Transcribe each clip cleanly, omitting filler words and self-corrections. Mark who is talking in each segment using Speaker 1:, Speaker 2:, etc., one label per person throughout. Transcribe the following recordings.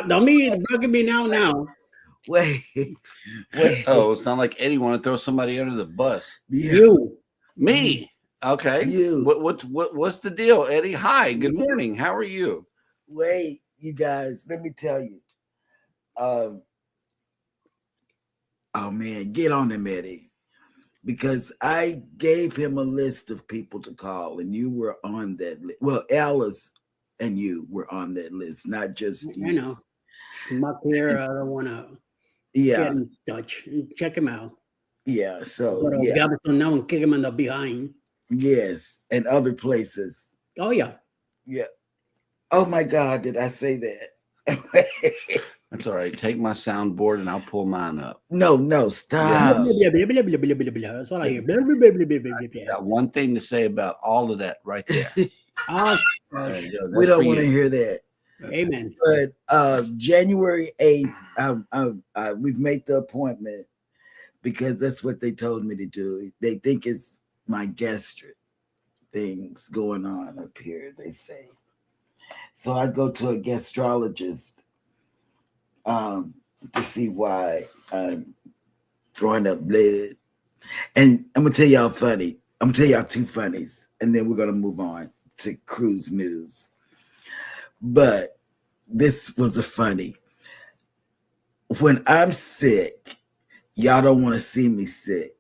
Speaker 1: Don't be bugging me now.
Speaker 2: Wait.
Speaker 3: Oh, it's not like Eddie want to throw somebody under the bus.
Speaker 2: Yeah.
Speaker 1: You.
Speaker 3: Me. Okay.
Speaker 2: You.
Speaker 3: What's the deal, Eddie? Hi. Good morning. How are you?
Speaker 2: Wait, you guys. Let me tell you. Oh man, get on him, Eddie, because I gave him a list of people to call, and you were on that list. Well, Alice and you were on that list, not just you.
Speaker 1: I know. Schmuck here. I don't want to
Speaker 2: Yeah,
Speaker 1: get in touch. Check him out.
Speaker 2: yeah. So
Speaker 1: Go to
Speaker 2: yeah,
Speaker 1: Galveston now and kick him in the behind.
Speaker 2: yes, and other places.
Speaker 1: Oh yeah.
Speaker 2: Yeah. Oh my God, did I say that?
Speaker 3: That's all right. Take my soundboard and I'll pull mine up.
Speaker 2: No, stop.
Speaker 1: Blah, blah, blah, blah, blah, blah, blah. That's what I hear. Blah, blah, blah, blah, blah, blah, blah.
Speaker 3: Got one thing to say about all of that right there.
Speaker 1: Oh,
Speaker 3: There you go.
Speaker 2: We
Speaker 3: That's
Speaker 2: don't
Speaker 3: for
Speaker 2: want to
Speaker 3: you.
Speaker 2: hear that.
Speaker 1: amen.
Speaker 2: But January 8th, we've made the appointment because that's what they told me to do. They think it's my gastric things going on up here, they say. So I go to a gastrologist to see why I'm throwing up blood. And I'm going to tell y'all funny. I'm going to tell y'all two funnies, and then we're going to move on to cruise news. But this was a funny. When I'm sick, y'all don't want to see me sick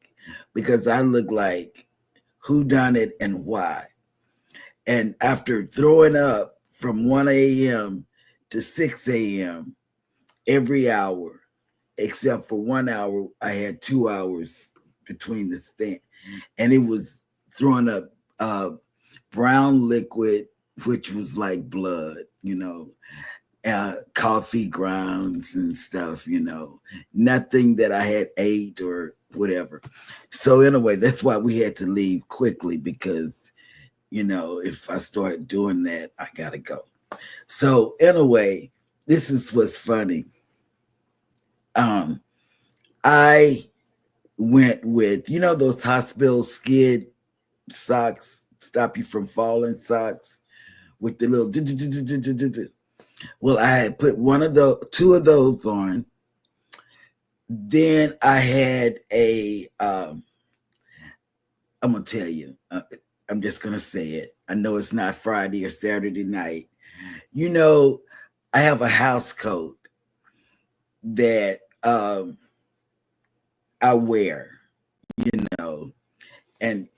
Speaker 2: because I look like who done it and why. And after throwing up from 1 a.m. to 6 a.m. every hour, except for 1 hour, I had 2 hours between the stint. And it was throwing up brown liquid, which was like blood, coffee grounds and stuff, nothing that I had ate or whatever. So anyway, that's why we had to leave quickly because, if I start doing that, I got to go. So anyway, this is what's funny. I went with, those hospital skid socks, stop you from falling socks with the little. Well, I had put two of those on. Then I had I'm going to tell you, I'm just going to say it. I know it's not Friday or Saturday night. I have a house coat that I wear, and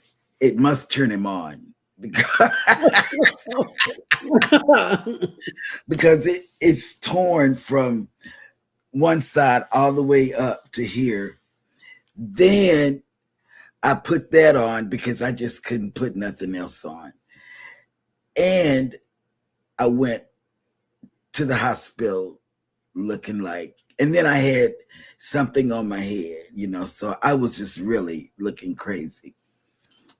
Speaker 2: it must turn him on because it's torn from one side all the way up to here. Then I put that on because I just couldn't put nothing else on. And I went to the hospital looking like, and then I had something on my head, so I was just really looking crazy.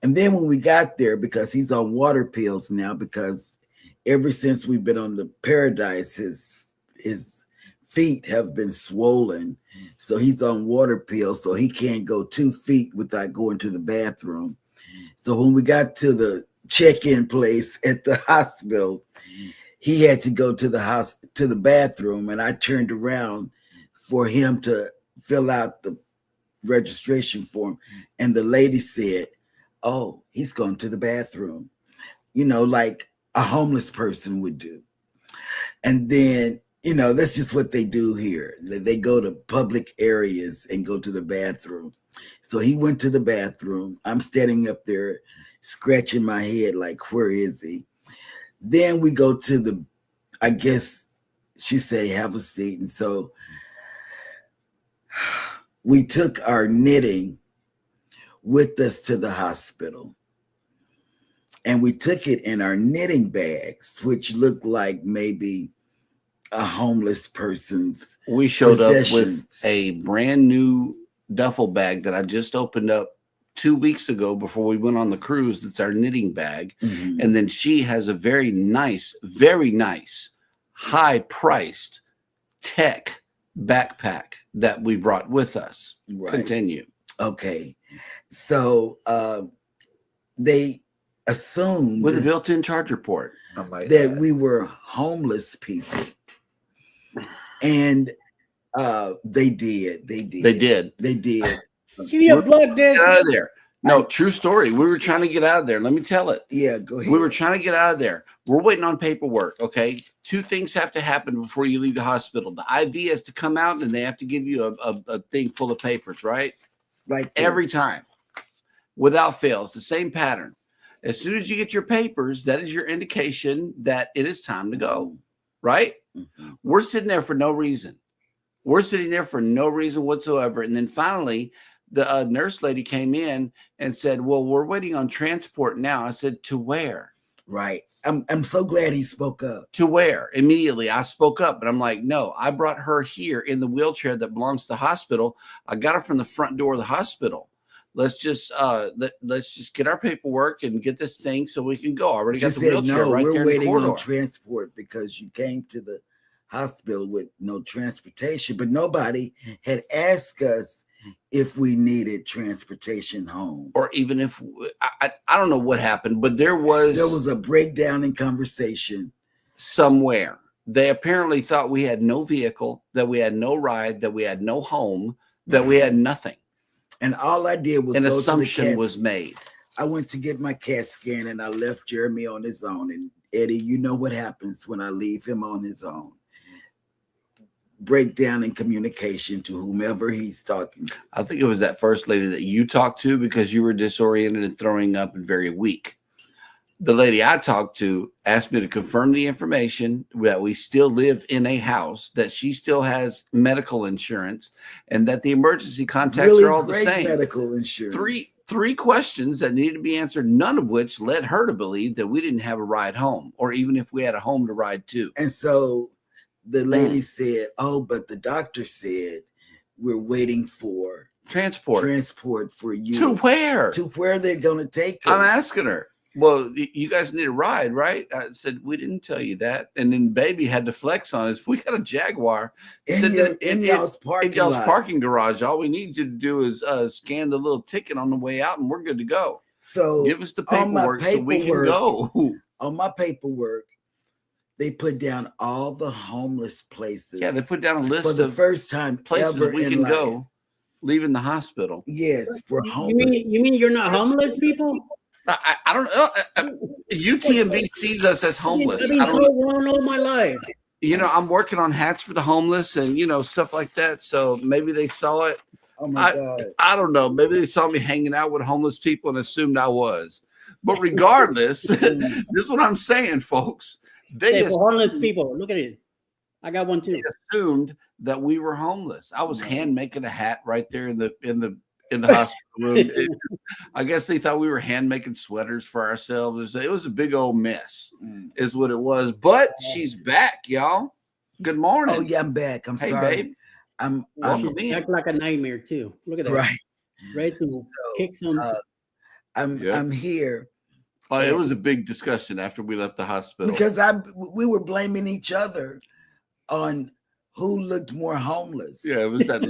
Speaker 2: And then when we got there, because he's on water pills now, because ever since we've been on the Paradise, his feet have been swollen. So he's on water pills, so he can't go 2 feet without going to the bathroom. So when we got to the check-in place at the hospital, he had to go to the bathroom, and I turned around for him to fill out the registration form, and the lady said, "Oh, he's going to the bathroom," like a homeless person would do. And then, that's just what they do here. They go to public areas and go to the bathroom. So he went to the bathroom. I'm standing up there scratching my head like, where is he? Then we go to I guess she said, have a seat. And so we took our knitting with us to the hospital. And we took it in our knitting bags, which looked like maybe a homeless person's
Speaker 3: We showed up with a brand new duffel bag that I just opened up 2 weeks ago before we went on the cruise. It's our knitting bag.
Speaker 2: Mm-hmm.
Speaker 3: And then she has a very nice, high-priced tech backpack that we brought with us.
Speaker 2: Right.
Speaker 3: Continue.
Speaker 2: Okay. So they assumed
Speaker 3: with a built-in charger port
Speaker 2: that we were homeless people. And they did.
Speaker 1: Give me a plug,
Speaker 3: Get out of there. No, true story. We were trying to get out of there. Let me tell it.
Speaker 2: Yeah, go ahead.
Speaker 3: We were trying to get out of there. We're waiting on paperwork, okay? 2 things have to happen before you leave the hospital. The IV has to come out, and they have to give you a thing full of papers, right?
Speaker 2: Like
Speaker 3: every time. Without fail. It's the same pattern. As soon as you get your papers, that is your indication that it is time to go, right?
Speaker 2: Mm-hmm.
Speaker 3: We're sitting there for no reason. We're sitting there for no reason whatsoever. And then finally, the nurse lady came in and said, well, we're waiting on transport now. I said, to where?
Speaker 2: Right. I'm so glad he spoke up.
Speaker 3: To where? Immediately, I spoke up, and I'm like, no, I brought her here in the wheelchair that belongs to the hospital. I got her from the front door of the hospital. Let's just get our paperwork and get this thing so we can go. I already got the wheelchair right there in the corridor.
Speaker 2: We're waiting on transport because you came to the hospital with no transportation, but nobody had asked us if we needed transportation home,
Speaker 3: or even if I don't know what happened, but there was
Speaker 2: a breakdown in conversation
Speaker 3: somewhere. They apparently thought we had no vehicle, that we had no ride, that we had no home, that we had nothing.
Speaker 2: And all I did was
Speaker 3: an assumption was made.
Speaker 2: I went to get my CAT scan, and I left Jeremy on his own. And Eddie, you know what happens when I leave him on his own. Breakdown in communication to whomever he's talking to.
Speaker 3: I think it was that first lady that you talked to because you were disoriented and throwing up and very weak. The lady I talked to asked me to confirm the information that we still live in a house, that she still has medical insurance, and that the emergency contacts are all the same.
Speaker 2: Medical insurance.
Speaker 3: Three questions that needed to be answered, none of which led her to believe that we didn't have a ride home, or even if we had a home to ride to.
Speaker 2: And so the lady said, oh, but the doctor said we're waiting for transport for you.
Speaker 3: To where?
Speaker 2: To where they're going to take us.
Speaker 3: I'm asking her, well, you guys need a ride, right? I said, we didn't tell you that. And then baby had to flex on us. We got a Jaguar
Speaker 2: in y'all's
Speaker 3: parking garage. All we need you to do is scan the little ticket on the way out, and we're good to go.
Speaker 2: So
Speaker 3: give us the paperwork so we can go.
Speaker 2: On my paperwork, they put down all the homeless places.
Speaker 3: Yeah, they put down a list
Speaker 2: for the first time
Speaker 3: places we can go, leaving the hospital.
Speaker 2: Yes, for homeless.
Speaker 1: You mean you're not homeless people?
Speaker 3: I don't know. UTMB sees us as homeless.
Speaker 1: I've been wrong all my life.
Speaker 3: I'm working on hats for the homeless and stuff like that. So maybe they saw it.
Speaker 2: Oh my God.
Speaker 3: I don't know. Maybe they saw me hanging out with homeless people and assumed I was. But regardless, this is what I'm saying, folks.
Speaker 1: For homeless people, look at it. I got one too.
Speaker 3: They assumed that we were homeless. I was hand making a hat right there in the hospital room. I guess they thought we were hand making sweaters for ourselves. It was a big old mess, is what it was. But she's back, y'all. Good morning.
Speaker 2: Oh yeah, I'm back. I'm sorry,
Speaker 3: babe.
Speaker 2: I'm
Speaker 1: act like a nightmare too. Look at that.
Speaker 2: Right.
Speaker 1: Ready to kick some.
Speaker 2: I'm here.
Speaker 3: Oh, it was a big discussion after we left the hospital
Speaker 2: because we were blaming each other on who looked more homeless.
Speaker 3: Yeah, it was that.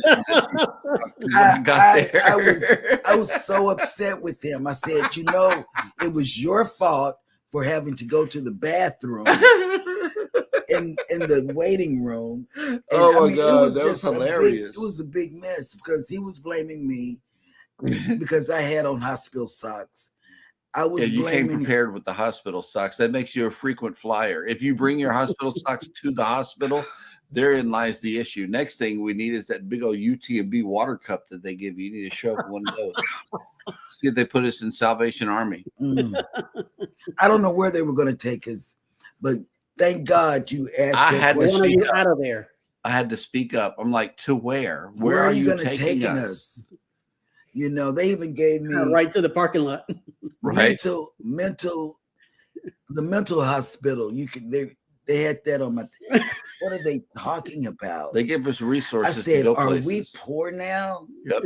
Speaker 3: I got there.
Speaker 2: I was so upset with him. I said, it was your fault for having to go to the bathroom in the waiting room. And,
Speaker 3: oh my God, that was hilarious.
Speaker 2: It was a big mess because he was blaming me because I had on hospital socks.
Speaker 3: You came prepared with the hospital socks. That makes you a frequent flyer. If you bring your hospital socks to the hospital, therein lies the issue. Next thing we need is that big old UTB water cup that they give you. You need to show up one of those. See if they put us in Salvation Army.
Speaker 2: I don't know where they were going to take us, but thank God you asked.
Speaker 3: I had to speak up.
Speaker 1: Out of there.
Speaker 3: I had to speak up. I'm like, to where? Where are you taking us?
Speaker 2: They even gave me
Speaker 1: right to the parking lot.
Speaker 3: Right.
Speaker 2: The mental hospital. They had that on my. What are they talking about?
Speaker 3: They give us resources.
Speaker 2: I said,
Speaker 3: to go
Speaker 2: "Are
Speaker 3: places.
Speaker 2: we poor now?"
Speaker 3: Yep.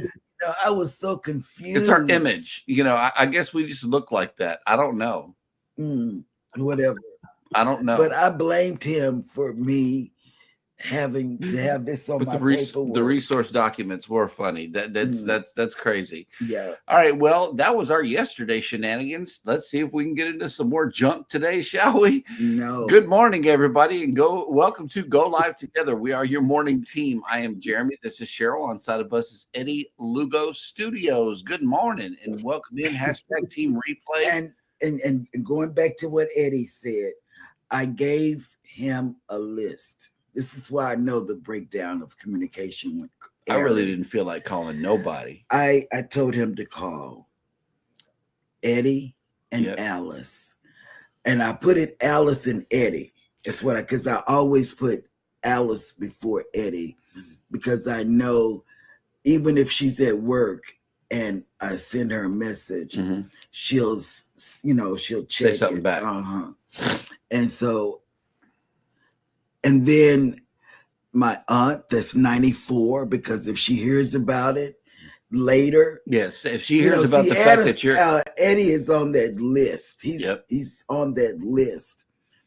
Speaker 2: I was so confused.
Speaker 3: It's our image. I guess we just look like that. I don't know.
Speaker 2: Whatever.
Speaker 3: I don't know.
Speaker 2: But I blamed him for me having to have this on my paperwork.
Speaker 3: The resource documents were funny. That's crazy.
Speaker 2: Yeah.
Speaker 3: All right. Well, that was our yesterday shenanigans. Let's see if we can get into some more junk today, shall we?
Speaker 2: No.
Speaker 3: Good morning, everybody, and welcome to Go Live Together. We are your morning team. I am Jeremy. This is Cheryl. On side of us is Eddie, Lugo Studios. Good morning and welcome in. # Team Replay.
Speaker 2: And going back to what Eddie said, I gave him a list. This is why I know the breakdown of communication with Aaron.
Speaker 3: I really didn't feel like calling nobody.
Speaker 2: I told him to call Eddie and Alice. And I put it Alice and Eddie. That's what because I always put Alice before Eddie because I know even if she's at work and I send her a message, she'll check
Speaker 3: say something back.
Speaker 2: And so, and then my aunt that's 94, because if she hears about it later.
Speaker 3: Yes, if she hears about the fact that you're
Speaker 2: Eddie is on that list. He's on that list,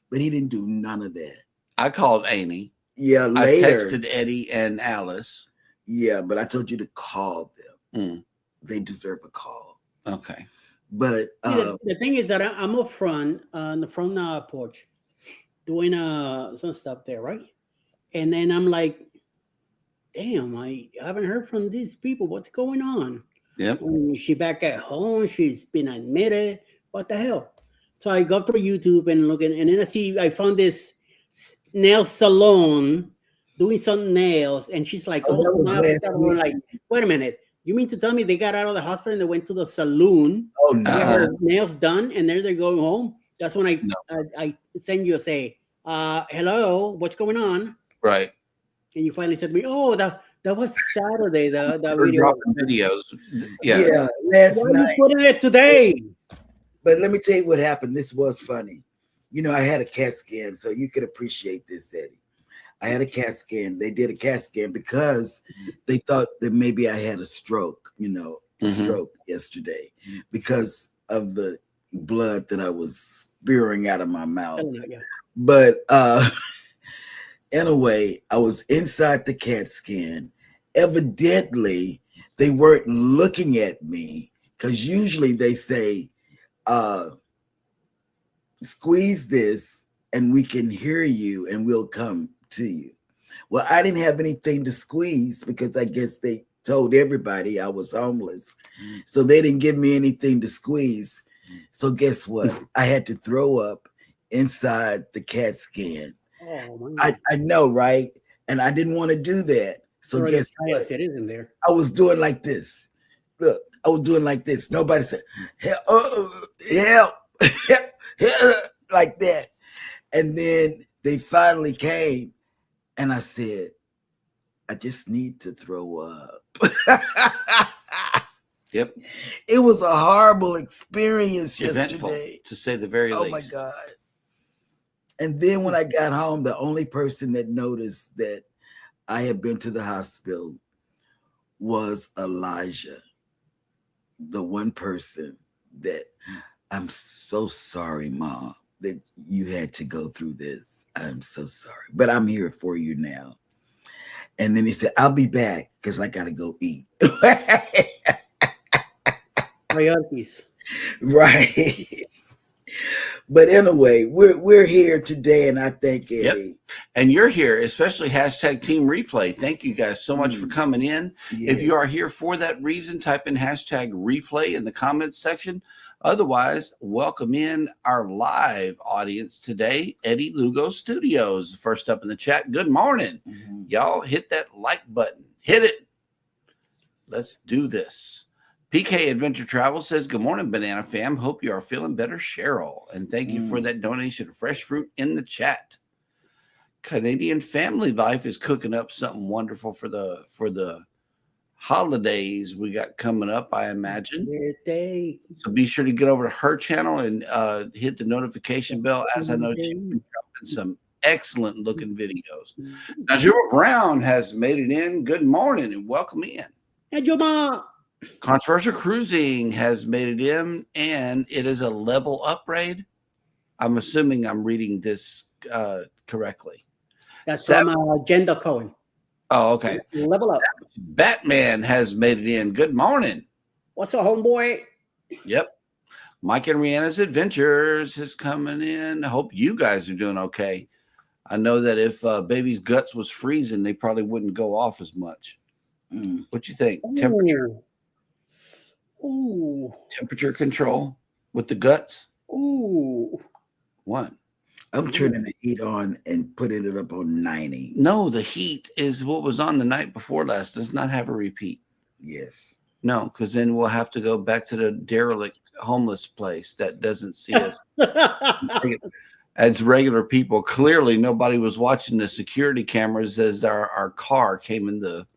Speaker 2: but he didn't do none of that.
Speaker 3: I called Amy.
Speaker 2: Yeah, later.
Speaker 3: I texted Eddie and Alice.
Speaker 2: Yeah, but I told you to call them. They deserve a call.
Speaker 3: Okay.
Speaker 2: But
Speaker 1: the thing is that I'm up front on the front porch doing some stuff there, right? And then I'm like, damn, I haven't heard from these people. What's going on?
Speaker 3: Yep.
Speaker 1: She back at home. She's been admitted. What the hell? So I go through YouTube and looking, and then I found this nail salon doing some nails, and she's like, like, wait a minute. You mean to tell me they got out of the hospital and they went to the saloon?
Speaker 2: Oh no!
Speaker 1: Get her nails done, and they're going home. That's when I send you a say, hello, what's going on?
Speaker 3: Right.
Speaker 1: And you finally said to me, oh, that was Saturday. The
Speaker 3: video. Dropping videos.
Speaker 2: Yeah. Last night.
Speaker 1: You putting it today?
Speaker 2: But let me tell you what happened. This was funny. I had a CAT scan, so you could appreciate this, Eddie. I had a CAT scan. They did a CAT scan because they thought that maybe I had a stroke, stroke yesterday because of the blood that I was spewing out of my mouth. But anyway, I was inside the CAT scan. Evidently, they weren't looking at me because usually they say, squeeze this and we can hear you and we'll come to you. Well, I didn't have anything to squeeze because I guess they told everybody I was homeless. So they didn't give me anything to squeeze. So guess what? I had to throw up inside the CAT scan.
Speaker 1: Oh,
Speaker 2: I know, right? And I didn't want to do that. So guess what?
Speaker 1: It isn't there.
Speaker 2: I was doing like this. Look, I was doing like this. Nobody said, help, like that. And then they finally came and I said, I just need to throw up.
Speaker 3: Yep.
Speaker 2: It was a horrible experience
Speaker 3: Eventful,
Speaker 2: yesterday.
Speaker 3: to say the very least.
Speaker 2: Oh my God. And then when I got home, the only person that noticed that I had been to the hospital was Elijah. The one person that I'm so sorry, Mom, that you had to go through this. I'm so sorry. But I'm here for you now. And then he said, I'll be back because I got to go eat.
Speaker 1: Priorities.
Speaker 2: Right. But anyway, we're here today, and I think
Speaker 3: and you're here, especially hashtag Team Replay. Thank you guys so much for coming in.
Speaker 2: Yes.
Speaker 3: If you are here for that reason, type in hashtag replay in the comments section. Otherwise, welcome in our live audience today, Eddie Lugo Studios. First up in the chat, good morning. Y'all hit that like button. Hit it. Let's do this. PK Adventure Travel says, good morning, Banana Fam. Hope you are feeling better, Cheryl. And thank you for that donation of fresh fruit in the chat. Canadian Family Life is cooking up something wonderful for the holidays we got coming up, I imagine. So be sure to get over to her channel and hit the notification bell, as I know she's been dropping some excellent looking videos. Now, Juma Brown has made it in. Good morning and welcome in.
Speaker 1: Hey, Juma.
Speaker 3: Controversial Cruising has made it in, and it is a level upgrade. I'm assuming I'm reading this correctly.
Speaker 1: That's from Gender Cohen.
Speaker 3: Oh, okay.
Speaker 1: Level up.
Speaker 3: Batman has made it in. Good morning.
Speaker 1: What's up, homeboy?
Speaker 3: Yep. Mike and Rihanna's Adventures is coming in. I hope you guys are doing okay. I know that if baby's guts was freezing, they probably wouldn't go off as much. What you think? Temperature?
Speaker 1: Ooh.
Speaker 3: Temperature control with the guts?
Speaker 1: Ooh.
Speaker 3: What?
Speaker 2: I'm turning the heat on and putting it up on 90.
Speaker 3: No, the heat is what was on the night before last. Does not have a repeat.
Speaker 2: Yes.
Speaker 3: No, because then we'll have to go back to the derelict homeless place that doesn't see us as regular people. Clearly, nobody was watching the security cameras as our car came in the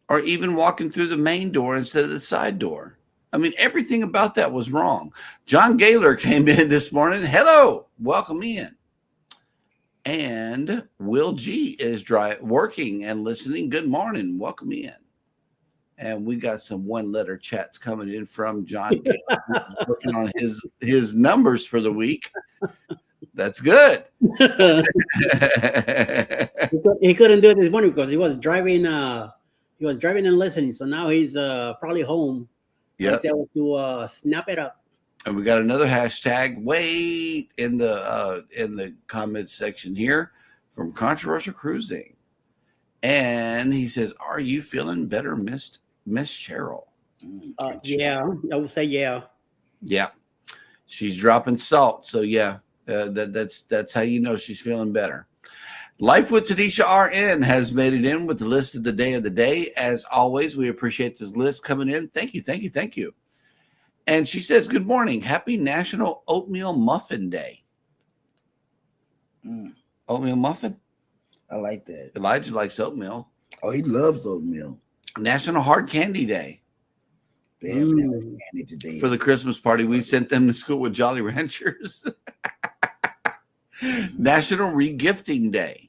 Speaker 3: or even walking through the main door instead of the side door. I mean, everything about that was wrong. John Gaylor came in this morning. Hello, welcome in. And Will G is working and listening. Good morning, welcome in. And we got some one-letter chats coming in from John Gaylor, who's working on his numbers for the week. That's good.
Speaker 1: He couldn't do it this morning because he was driving. He was driving and listening. So now he's probably home.
Speaker 3: Yeah.
Speaker 1: To snap it up.
Speaker 3: And we got another hashtag. Wait in the comments section here from Controversial Cruising, and he says, "Are you feeling better, Miss Cheryl?"
Speaker 1: Yeah, I would say yeah.
Speaker 3: Yeah, she's dropping salt, so yeah, that's how you know she's feeling better. Life with Tanisha RN has made it in with the list of the day. As always, we appreciate this list coming in. Thank you. And she says, good morning. Happy National Oatmeal Muffin Day. Oatmeal muffin?
Speaker 2: I like that.
Speaker 3: Elijah likes oatmeal.
Speaker 2: Oh, he loves oatmeal.
Speaker 3: National Hard Candy Day.
Speaker 2: They have hard candy today.
Speaker 3: For the Christmas party, we sent them to school with Jolly Ranchers. National Regifting Day.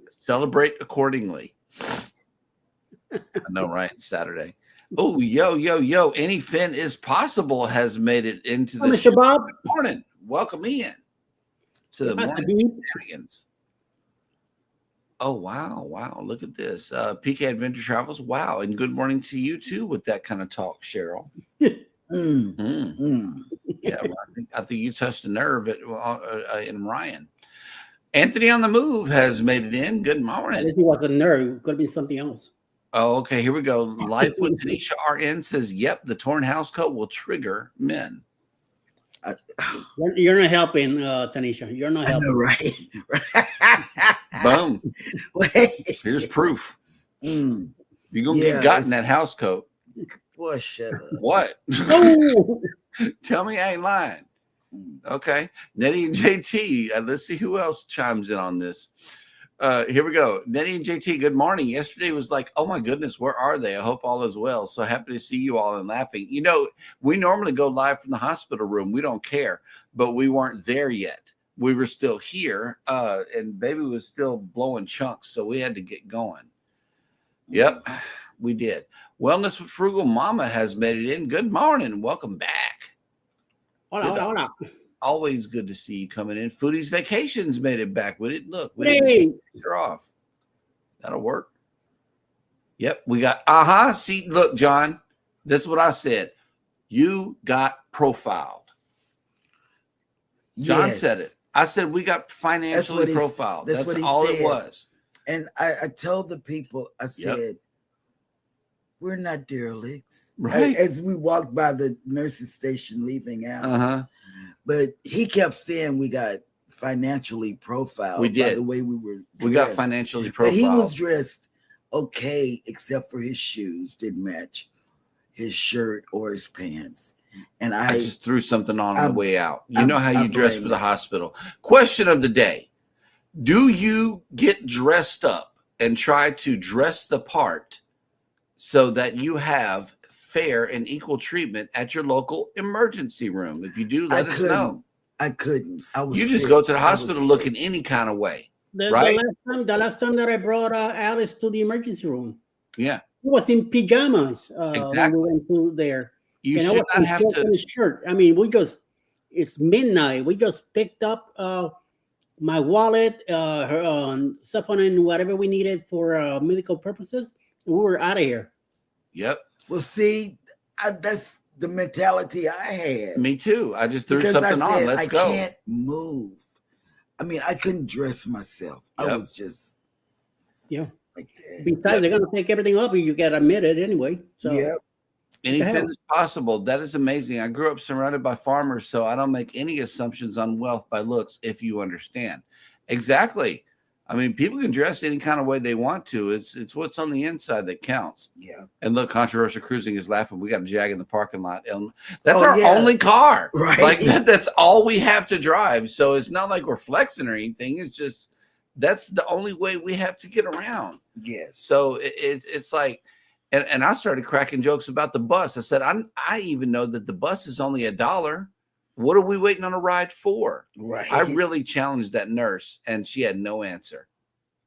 Speaker 3: Celebrate accordingly. I know, right? Saturday. Oh, yo. Any Fin is Possible has made it into the show.
Speaker 1: Bob.
Speaker 3: Good morning. Welcome in to the morning shenanigans. Oh, wow. Look at this. PK Adventure Travels. Wow. And good morning to you too with that kind of talk, Cheryl. Yeah, well, I think you touched a nerve in Ryan. Anthony on the Move has made it in. Good morning.
Speaker 1: Unless he was a nerve, it could be something else.
Speaker 3: Oh, okay. Here we go. Life with Tanisha RN says, yep, the torn house coat will trigger men.
Speaker 1: You're not helping, Tanisha. You're not helping.
Speaker 2: Right.
Speaker 3: Boom. Here's proof. You're going to get got in that house coat.
Speaker 2: Boy, shut up.
Speaker 3: What? Tell me I ain't lying. Okay. Nettie and JT. Let's see who else chimes in on this. Here we go. Nettie and JT, good morning. Yesterday was like, oh my goodness, where are they? I hope all is well. So happy to see you all and laughing. You know, we normally go live from the hospital room. We don't care, but we weren't there yet. We were still here, and baby was still blowing chunks, so we had to get going. Yep, we did. Wellness with Frugal Mama has made it in. Good morning. Welcome back.
Speaker 1: Hold on.
Speaker 3: Always good to see you coming in. Foodie's Vacations made it back. We didn't look. We
Speaker 1: Hey,
Speaker 3: didn't you're off. That'll work. Yep, we got see, look, John, this is what I said. You got profiled. John said it. I said we got financially profiled. That's all it was.
Speaker 2: And I told the people, I said, we're not derelicts.
Speaker 3: Right.
Speaker 2: As we walked by the nurse's station leaving out. But he kept saying we got financially profiled.
Speaker 3: We did.
Speaker 2: By the way we were dressed.
Speaker 3: We got financially profiled.
Speaker 2: But he was dressed okay, except for his shoes didn't match his shirt or his pants. And I
Speaker 3: just threw something on the way out. You know how you dress for the hospital. Question of the day. Do you get dressed up and try to dress the part so that you have fair and equal treatment at your local emergency room? If you do, let us know.
Speaker 2: I couldn't. I was
Speaker 3: You just
Speaker 2: sick.
Speaker 3: go to the hospital looking any kind of way. Right?
Speaker 1: The last time that I brought Alice to the emergency room,
Speaker 3: Yeah.
Speaker 1: he was in pajamas
Speaker 3: Exactly.
Speaker 1: when we went to there.
Speaker 3: You
Speaker 1: and
Speaker 3: should
Speaker 1: I was
Speaker 3: not have
Speaker 1: in
Speaker 3: to.
Speaker 1: a shirt. I mean, it's midnight. We just picked up my wallet, her stuff and whatever we needed for medical purposes. And we were out of here.
Speaker 3: Yep.
Speaker 2: Well, see, that's the mentality I had.
Speaker 3: Me too. I just threw
Speaker 2: Because
Speaker 3: something
Speaker 2: I said,
Speaker 3: on. Let's go.
Speaker 2: I can't move. I mean, I couldn't dress myself.
Speaker 3: Yep.
Speaker 2: I was just like that.
Speaker 1: Besides, they're gonna take everything off you. Got to admit it anyway. So
Speaker 3: Anything is possible. That is amazing. I grew up surrounded by farmers, so I don't make any assumptions on wealth by looks, if you understand. Exactly. I mean, people can dress any kind of way they want to. It's what's on the inside that counts.
Speaker 2: Yeah.
Speaker 3: And look, Controversial Cruising is laughing. We got a Jag in the parking lot. And that's our only car.
Speaker 2: Right.
Speaker 3: Like that's all we have to drive. So it's not like we're flexing or anything. It's just that's the only way we have to get around.
Speaker 2: Yes.
Speaker 3: So it's like, and I started cracking jokes about the bus. I said, I even know that the bus is only $1. What are we waiting on a ride for?
Speaker 2: Right.
Speaker 3: I really challenged that nurse, and she had no answer.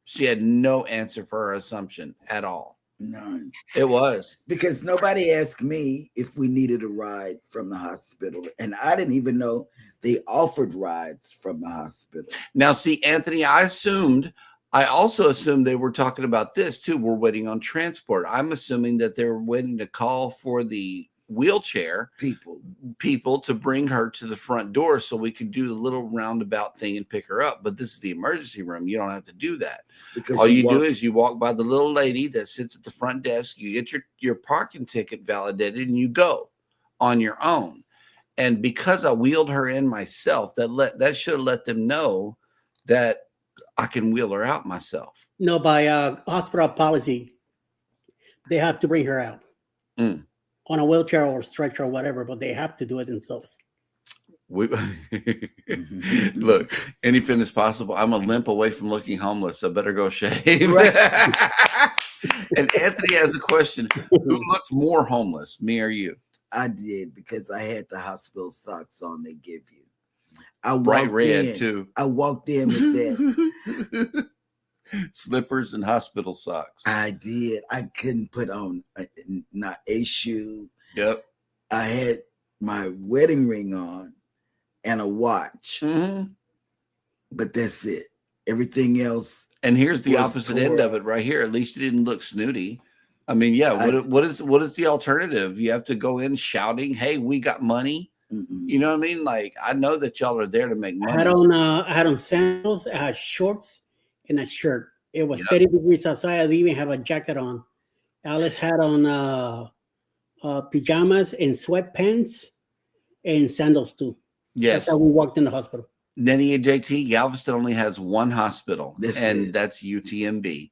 Speaker 3: She had no answer for her assumption at all.
Speaker 2: None.
Speaker 3: It was.
Speaker 2: Because nobody asked me if we needed a ride from the hospital. And I didn't even know they offered rides from the hospital.
Speaker 3: Now, see, Anthony, I also assumed they were talking about this too. We're waiting on transport. I'm assuming that they're waiting to call for the wheelchair people to bring her to the front door so we could do the little roundabout thing and pick her up. But this is the emergency room. You don't have to do that. Because all you do is you walk by the little lady that sits at the front desk. You get your parking ticket validated and you go on your own. And because I wheeled her in myself, that should have let them know that I can wheel her out myself.
Speaker 1: No, by hospital policy, they have to bring her out on a wheelchair or stretcher or whatever, but they have to do it themselves.
Speaker 3: Look, anything is possible. I'm a limp away from looking homeless. I better go shave. Right. And Anthony has a question. Who looked more homeless, me or you?
Speaker 2: I did, because I had the hospital socks on they give you. I
Speaker 3: bright red
Speaker 2: in,
Speaker 3: too.
Speaker 2: I walked in with that.
Speaker 3: Slippers and hospital socks.
Speaker 2: I did. I couldn't put on not a shoe.
Speaker 3: Yep.
Speaker 2: I had my wedding ring on and a watch.
Speaker 3: Mm-hmm.
Speaker 2: But that's it. Everything else.
Speaker 3: And here's the opposite end of it right here. At least you didn't look snooty. I mean, what is the alternative? You have to go in shouting, "Hey, we got money." You know what I mean? Like, I know that y'all are there to make money.
Speaker 1: I had on sandals, I had shorts, and a shirt. It was 30 degrees outside. I didn't even have a jacket on. Alice had on pajamas and sweatpants and sandals too.
Speaker 3: Yes.
Speaker 1: That's how we walked in the hospital.
Speaker 3: Nenny and JT, Galveston only has one hospital, that's UTMB.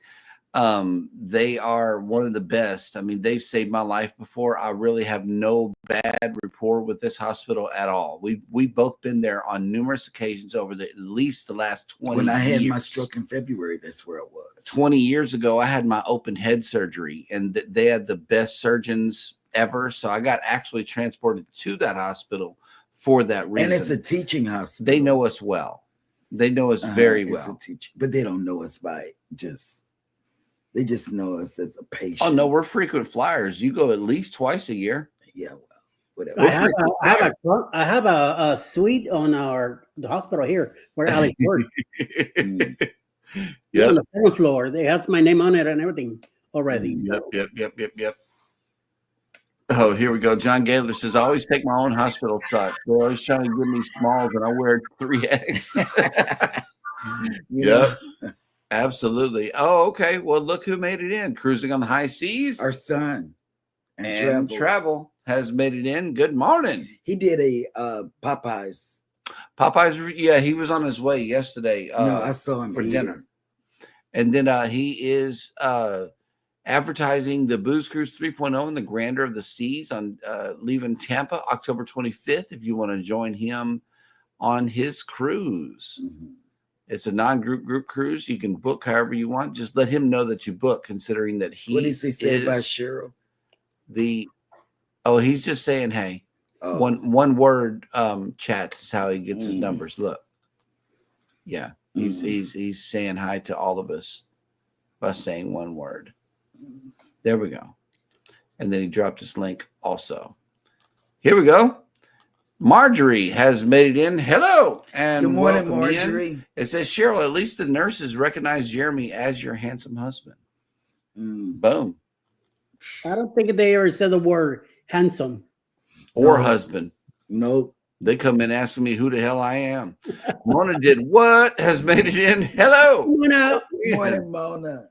Speaker 3: They are one of the best. I mean, they've saved my life before. I really have no bad rapport with this hospital at all. We've both been there on numerous occasions over at least the last 20 years.
Speaker 2: When I had my stroke in February, that's where it was.
Speaker 3: 20 years ago, I had my open head surgery, and they had the best surgeons ever. So I got actually transported to that hospital for that reason.
Speaker 2: And it's a teaching hospital.
Speaker 3: They know us well. They know us very well.
Speaker 2: But they don't know us by they just know us as a patient.
Speaker 3: Oh, no, we're frequent flyers. You go at least twice a year.
Speaker 2: Yeah, well. whatever.
Speaker 1: I have a suite on the hospital here where Alex works.
Speaker 3: Yep.
Speaker 1: On the second floor. They has my name on it and everything already.
Speaker 3: Yep. Oh, here we go. John Gaylor says, I always take my own hospital shot. They're always trying to give me smalls and I wear 3X. Yep. Absolutely. Oh, okay. Well, look who made it in. Cruising on the high seas.
Speaker 2: Our son.
Speaker 3: And travel has made it in. Good morning.
Speaker 2: He did a Popeyes.
Speaker 3: Yeah, he was on his way yesterday.
Speaker 2: No, I saw him
Speaker 3: for dinner. And then he is advertising the Booze Cruise 3.0 and the Grandeur of the Seas on leaving Tampa October 25th. If you want to join him on his cruise, it's a non-group cruise. You can book however you want. Just let him know that you book, considering that he.
Speaker 2: What does he say about Sheryl?
Speaker 3: He's just saying, hey. Oh. One word chats is how he gets his numbers. Look, yeah, he's saying hi to all of us by saying one word. There we go. And then he dropped his link also. Here we go. Marjorie has made it in. Hello. And
Speaker 2: good morning, Marjorie.
Speaker 3: In. It says, Sheryl, at least the nurses recognize Jeremy as your handsome husband. Boom.
Speaker 1: I don't think they ever said the word handsome.
Speaker 3: Or husband.
Speaker 2: Nope.
Speaker 3: They come in asking me who the hell I am. Mona did what? Has made it in. Hello.
Speaker 1: Mona.
Speaker 2: Morning, Mona.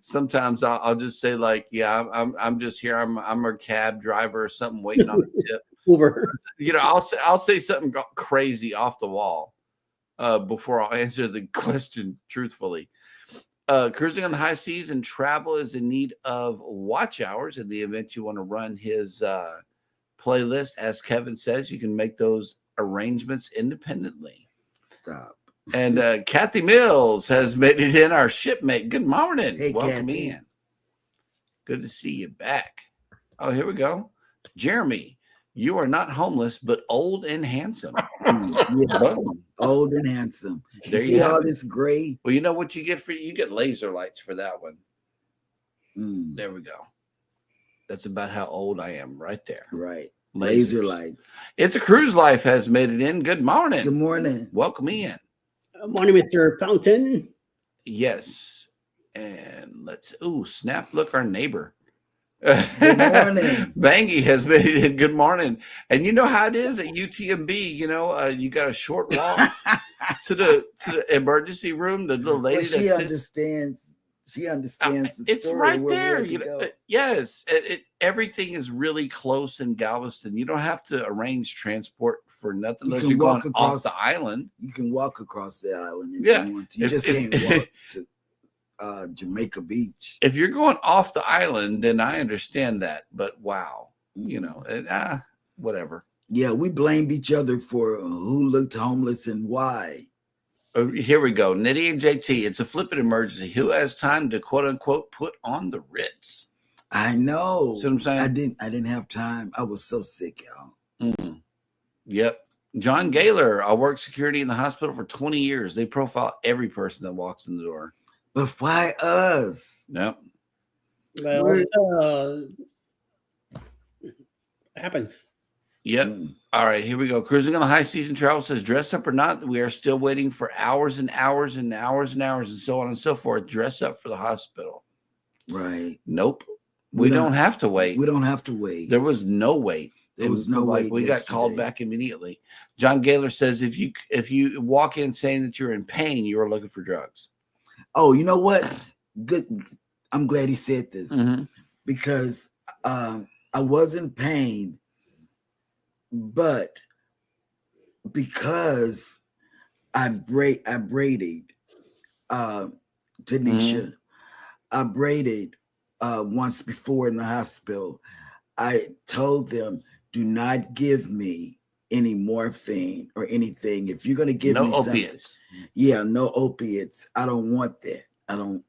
Speaker 3: Sometimes I'll just say like, yeah, I'm just here. I'm a cab driver or something waiting on a tip.
Speaker 1: Uber.
Speaker 3: I'll say something crazy off the wall before I'll answer the question truthfully. Cruising on the high seas and travel is in need of watch hours in the event you want to run his playlist. As Kevin says, you can make those arrangements independently.
Speaker 2: Stop.
Speaker 3: And Kathy Mills has made it in, our shipmate. Good morning.
Speaker 2: Hey,
Speaker 3: welcome
Speaker 2: Kathy.
Speaker 3: in. Good to see you back. Oh, here we go. Jeremy, you are not homeless, but old and handsome.
Speaker 2: Yeah, old and handsome.
Speaker 3: There
Speaker 2: you see all this gray.
Speaker 3: Well, you know what you get you get laser lights for that one. There we go. That's about how old I am right there.
Speaker 2: Right. Laser lights.
Speaker 3: It's a Cruise Life has made it in. Good morning.
Speaker 2: Good morning.
Speaker 3: Welcome in.
Speaker 1: Good morning, Mr. Fountain.
Speaker 3: Yes. And snap. Look, our neighbor.
Speaker 2: Good morning.
Speaker 3: Bangy has made it in. Good morning. And you know how it is at UTMB, you got a short walk to the emergency room. The little lady
Speaker 2: she understands. She understands the
Speaker 3: it's
Speaker 2: story.
Speaker 3: right there. Yes. Everything is really close in Galveston. You don't have to arrange transport for nothing unless you're going off the island.
Speaker 2: You can walk across the island if you want to. You just can't walk to Jamaica Beach.
Speaker 3: If you're going off the island, then I understand that. But wow, whatever.
Speaker 2: Yeah, we blamed each other for who looked homeless and why.
Speaker 3: Here we go. Nitty and JT, it's a flipping emergency. Who has time to quote unquote put on the Ritz?
Speaker 2: I know.
Speaker 3: See what I'm saying?
Speaker 2: I didn't have time. I was so sick, y'all.
Speaker 3: Yep. John Gaylor, I worked security in the hospital for 20 years. They profile every person that walks in the door.
Speaker 2: But why us?
Speaker 3: Yep.
Speaker 1: Well, happens.
Speaker 3: Yep. All right, here we go. Cruising on the high season travel says, dress up or not, we are still waiting for hours and hours and hours and hours and so on and so forth. Dress up for the hospital.
Speaker 2: Right.
Speaker 3: Nope. We don't have to wait.
Speaker 2: We don't have to wait.
Speaker 3: There was no wait.
Speaker 2: There was no wait.
Speaker 3: We got called back immediately. John Gaylor says, if you walk in saying that you're in pain, you are looking for drugs.
Speaker 2: Oh, you know what? Good. I'm glad he said this because I was in pain. But because I braided Tanisha, I braided once before in the hospital. I told them, do not give me any morphine or anything. If you're going to give me
Speaker 3: opiates.
Speaker 2: No opiates. I don't want that. I don't.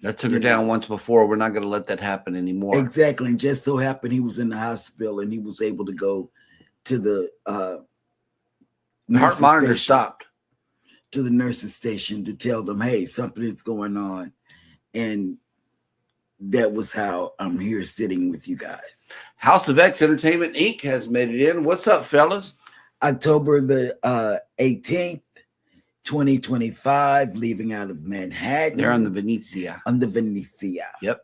Speaker 3: That took her down once before. We're not going to let that happen anymore.
Speaker 2: Exactly. And just so happened he was in the hospital and he was able to go to the
Speaker 3: heart monitor stopped.
Speaker 2: To the nurse's station to tell them, hey, something is going on. And that was how I'm here sitting with you guys.
Speaker 3: House of X Entertainment Inc. has made it in. What's up, fellas?
Speaker 2: October the 18th, 2025, leaving out of Manhattan.
Speaker 3: They're on the Venezia.
Speaker 2: On the Venezia.
Speaker 3: Yep.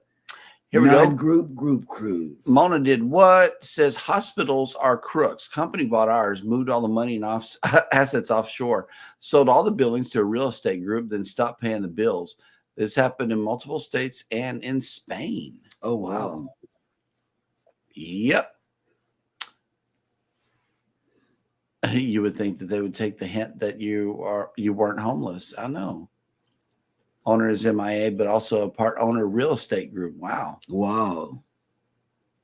Speaker 3: Here we go.
Speaker 2: Group cruise.
Speaker 3: Mona did what? Says hospitals are crooks. Company bought ours, moved all the money and assets offshore, sold all the buildings to a real estate group, then stopped paying the bills. This happened in multiple states and in Spain.
Speaker 2: Oh, wow.
Speaker 3: Yep. You would think that they would take the hint that you weren't homeless. I know. Owner is MIA, but also a part owner real estate group. Wow.
Speaker 2: Wow.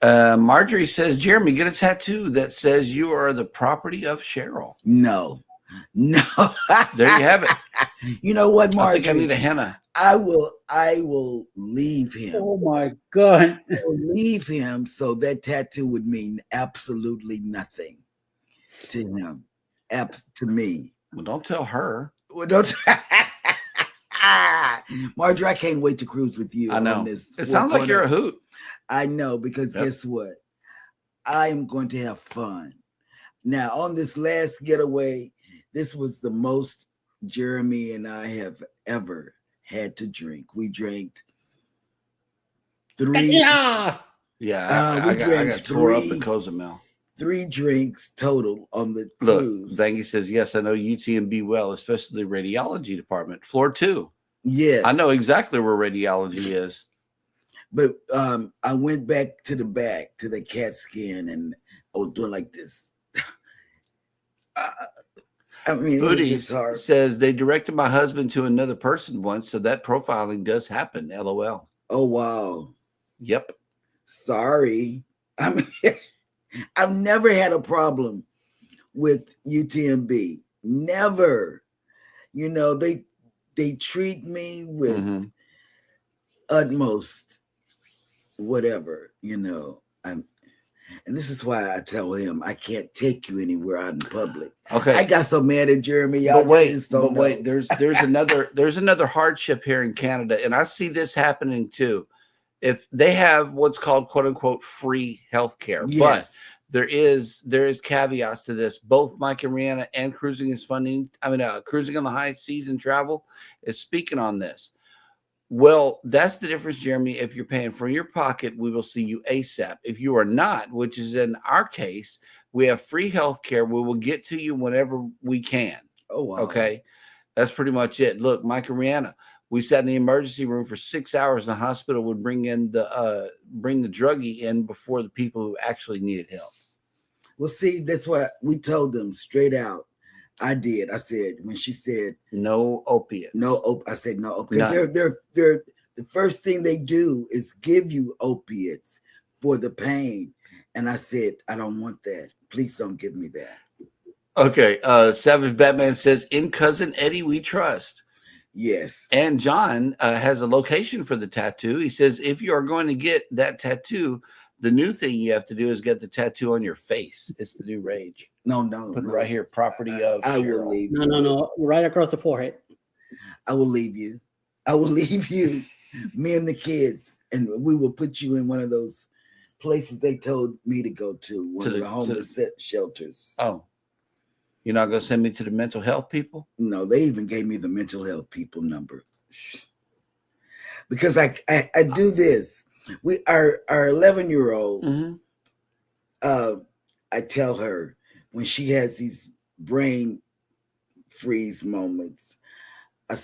Speaker 3: Marjorie says, Jeremy, get a tattoo that says you are the property of Cheryl.
Speaker 2: No.
Speaker 3: There you have it.
Speaker 2: You know what, Marjorie?
Speaker 3: I think I need a henna.
Speaker 2: I will leave him.
Speaker 1: Oh my God.
Speaker 2: I will leave him, so that tattoo would mean absolutely nothing to him. To me.
Speaker 3: Well, don't tell her.
Speaker 2: Well, don't. Marjorie, I can't wait to cruise with you.
Speaker 3: I know.
Speaker 2: On this.
Speaker 3: It sounds like you're a hoot.
Speaker 2: I know, because guess what? I am going to have fun. Now, on this last getaway, this was the most Jeremy and I have ever had to drink. We drank 3.
Speaker 1: Yeah.
Speaker 3: Yeah, I got tore up in Cozumel.
Speaker 2: 3 drinks total on the
Speaker 3: Look,
Speaker 2: cruise.
Speaker 3: Bangy says, yes, I know UTMB well, especially the radiology department. Floor 2.
Speaker 2: Yes.
Speaker 3: I know exactly where radiology is.
Speaker 2: But I went back to the CAT scan, and I was doing like this. I mean,
Speaker 3: Foodies says they directed my husband to another person once, so that profiling does happen. LOL.
Speaker 2: Oh, wow.
Speaker 3: Yep.
Speaker 2: Sorry. I mean, I've never had a problem with UTMB. Never. You know, they treat me with utmost whatever, you know. And this is why I tell him I can't take you anywhere out in public.
Speaker 3: Okay.
Speaker 2: I got so mad at Jeremy.
Speaker 3: But wait, there's another hardship here in Canada, and I see this happening too. If they have what's called quote unquote free healthcare,
Speaker 2: yes.
Speaker 3: But there is caveats to this. Both Mike and Rihanna and Cruising on the High Seas and Travel is speaking on this. Well, that's the difference, Jeremy. If you're paying from your pocket, we will see you ASAP. If you are not, which is in our case, we have free health care. We will get to you whenever we can.
Speaker 2: Oh, wow.
Speaker 3: Okay. That's pretty much it. Look, Mike and Rihanna, we sat in the emergency room for 6 hours, and the hospital would bring the druggie in before the people who actually needed help.
Speaker 2: Well, see, that's what we told them straight out. I did. I said, when she said
Speaker 3: no opiates.
Speaker 2: I said no, because they're the first thing they do is give you opiates for the pain. And I said, I don't want that. Please don't give me that.
Speaker 3: Okay. Savage Batman says, in cousin Eddie, we trust.
Speaker 2: Yes.
Speaker 3: And John has a location for the tattoo. He says, if you are going to get that tattoo, the new thing you have to do is get the tattoo on your face. It's the new rage.
Speaker 2: No.
Speaker 3: Put it right here. Property of
Speaker 2: I
Speaker 3: Cheryl.
Speaker 2: will leave.
Speaker 1: No. Right across the forehead.
Speaker 2: I will leave you. Me and the kids, and we will put you in one of those places they told me to go to, one of the homeless shelters.
Speaker 3: Oh, you're not going to send me to the mental health people?
Speaker 2: No, they even gave me the mental health people number. Because I do this. Our 11-year-old, I tell her when she has these brain freeze moments, I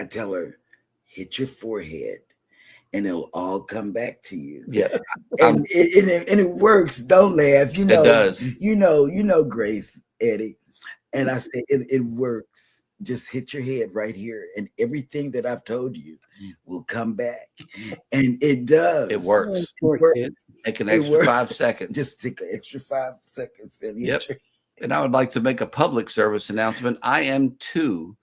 Speaker 2: tell her, hit your forehead and it'll all come back to you.
Speaker 3: Yeah.
Speaker 2: And it works. Don't laugh. You know,
Speaker 3: it does.
Speaker 2: You know, Grace, Eddie. And I say, it works. Just hit your head right here, and everything that I've told you will come back. And it does.
Speaker 3: It works. Take an extra 5 seconds.
Speaker 2: Just take an extra 5 seconds. And
Speaker 3: yep. And I would like to make a public service announcement. I am 2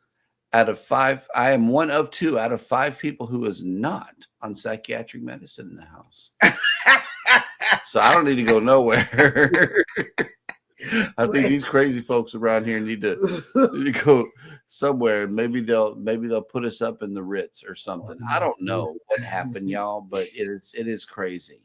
Speaker 3: out of 5. I am 1 of 2 out of 5 people who is not on psychiatric medicine in the house. So I don't need to go nowhere. I think these crazy folks around here need to go somewhere. Maybe they'll put us up in the Ritz or something. I don't know what happened, y'all, but it is crazy.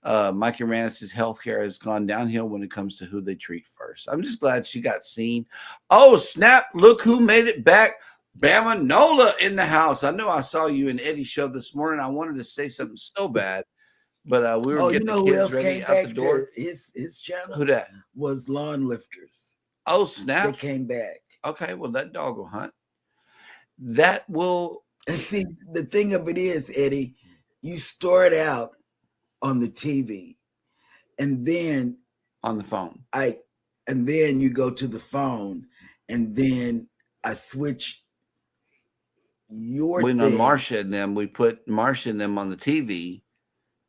Speaker 3: Mikey Rannis's healthcare has gone downhill when it comes to who they treat first. I'm just glad she got seen. Oh, snap. Look who made it back. Bama Nola in the house. I know I saw you in Eddie's show this morning. I wanted to say something so bad, but we were getting the
Speaker 2: who
Speaker 3: kids
Speaker 2: else
Speaker 3: ready
Speaker 2: came
Speaker 3: out the
Speaker 2: back
Speaker 3: door.
Speaker 2: to his channel?
Speaker 3: Who that?
Speaker 2: Was Lawn Lifters.
Speaker 3: Oh,
Speaker 2: They
Speaker 3: snap.
Speaker 2: came back.
Speaker 3: Okay, well, that dog will hunt. That will.
Speaker 2: And see, the thing of it is, Eddie, you start out on the TV, and then
Speaker 3: On the phone.
Speaker 2: and then you go to the phone, and then I switch your
Speaker 3: When
Speaker 2: thing.
Speaker 3: on Marsha and them, we put Marsha and them on the TV,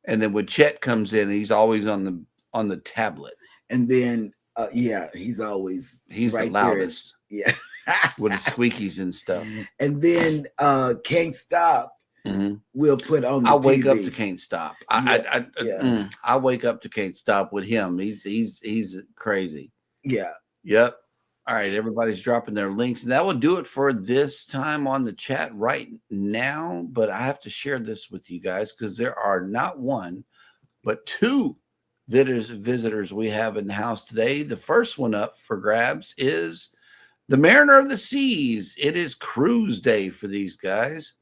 Speaker 3: and then when Chet comes in, he's always on the tablet.
Speaker 2: And then he's always
Speaker 3: He's
Speaker 2: right
Speaker 3: the loudest.
Speaker 2: There. Yeah.
Speaker 3: With the squeakies and stuff.
Speaker 2: And then Can't Stop.
Speaker 3: Mm-hmm.
Speaker 2: We'll put on the
Speaker 3: I wake
Speaker 2: TV.
Speaker 3: up to Can't Stop. I wake up to Can't Stop with him. He's crazy.
Speaker 2: Yeah.
Speaker 3: Yep. All right, everybody's dropping their links, and that will do it for this time on the chat right now. But I have to share this with you guys because there are not one, but two visitors we have in the house today. The first one up for grabs is the Mariner of the Seas. It is cruise day for these guys,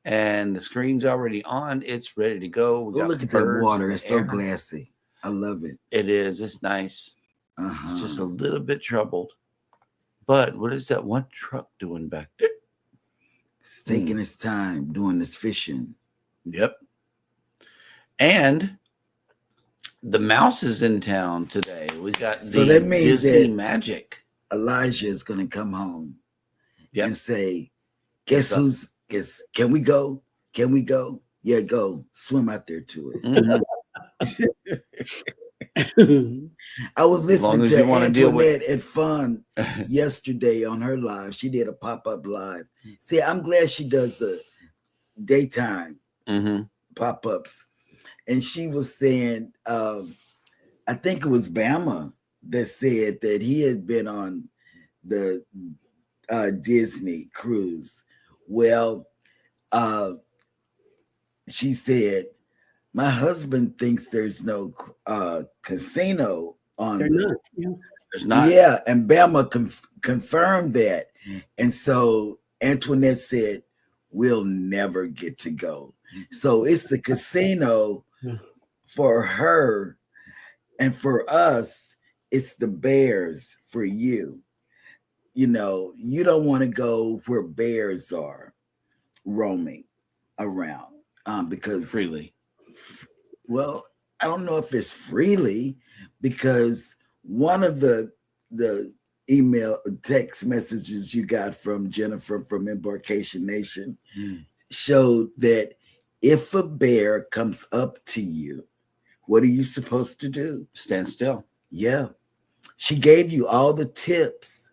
Speaker 3: and the screen's already on. It's ready to go. We got
Speaker 2: look at that
Speaker 3: birds
Speaker 2: water.
Speaker 3: in
Speaker 2: It's
Speaker 3: the
Speaker 2: so
Speaker 3: air.
Speaker 2: glassy. I love it.
Speaker 3: It is. It's nice.
Speaker 2: Uh-huh.
Speaker 3: It's just a little bit troubled. But what is that one truck doing back there?
Speaker 2: It's taking its time doing this fishing.
Speaker 3: Yep. And the mouse is in town today. We got the
Speaker 2: So that means
Speaker 3: Disney
Speaker 2: that
Speaker 3: magic.
Speaker 2: Elijah is going to come home
Speaker 3: Yep.
Speaker 2: and say, can we go? Can we go? Yeah, go. Swim out there to it.
Speaker 3: Mhm.
Speaker 2: I was listening
Speaker 3: as
Speaker 2: to
Speaker 3: you wanna deal with-
Speaker 2: Antoinette at Fun yesterday on her live. She did a pop-up live. See, I'm glad she does the daytime
Speaker 3: Mhm.
Speaker 2: pop-ups. And she was saying, I think it was Bama that said that he had been on the Disney cruise. Well, she said, my husband thinks there's no casino on
Speaker 1: They're
Speaker 2: the
Speaker 1: not. Yeah.
Speaker 3: There's not.
Speaker 2: Yeah, and Bama confirmed that. And so Antoinette said, we'll never get to go. So it's the casino for her, and for us, it's the bears for you. You know, you don't want to go where bears are roaming around because
Speaker 3: Freely.
Speaker 2: well, I don't know if it's freely, because one of the email text messages you got from Jennifer from Embarkation Nation showed that if a bear comes up to you, what are you supposed to do?
Speaker 3: Stand still.
Speaker 2: Yeah. She gave you all the tips.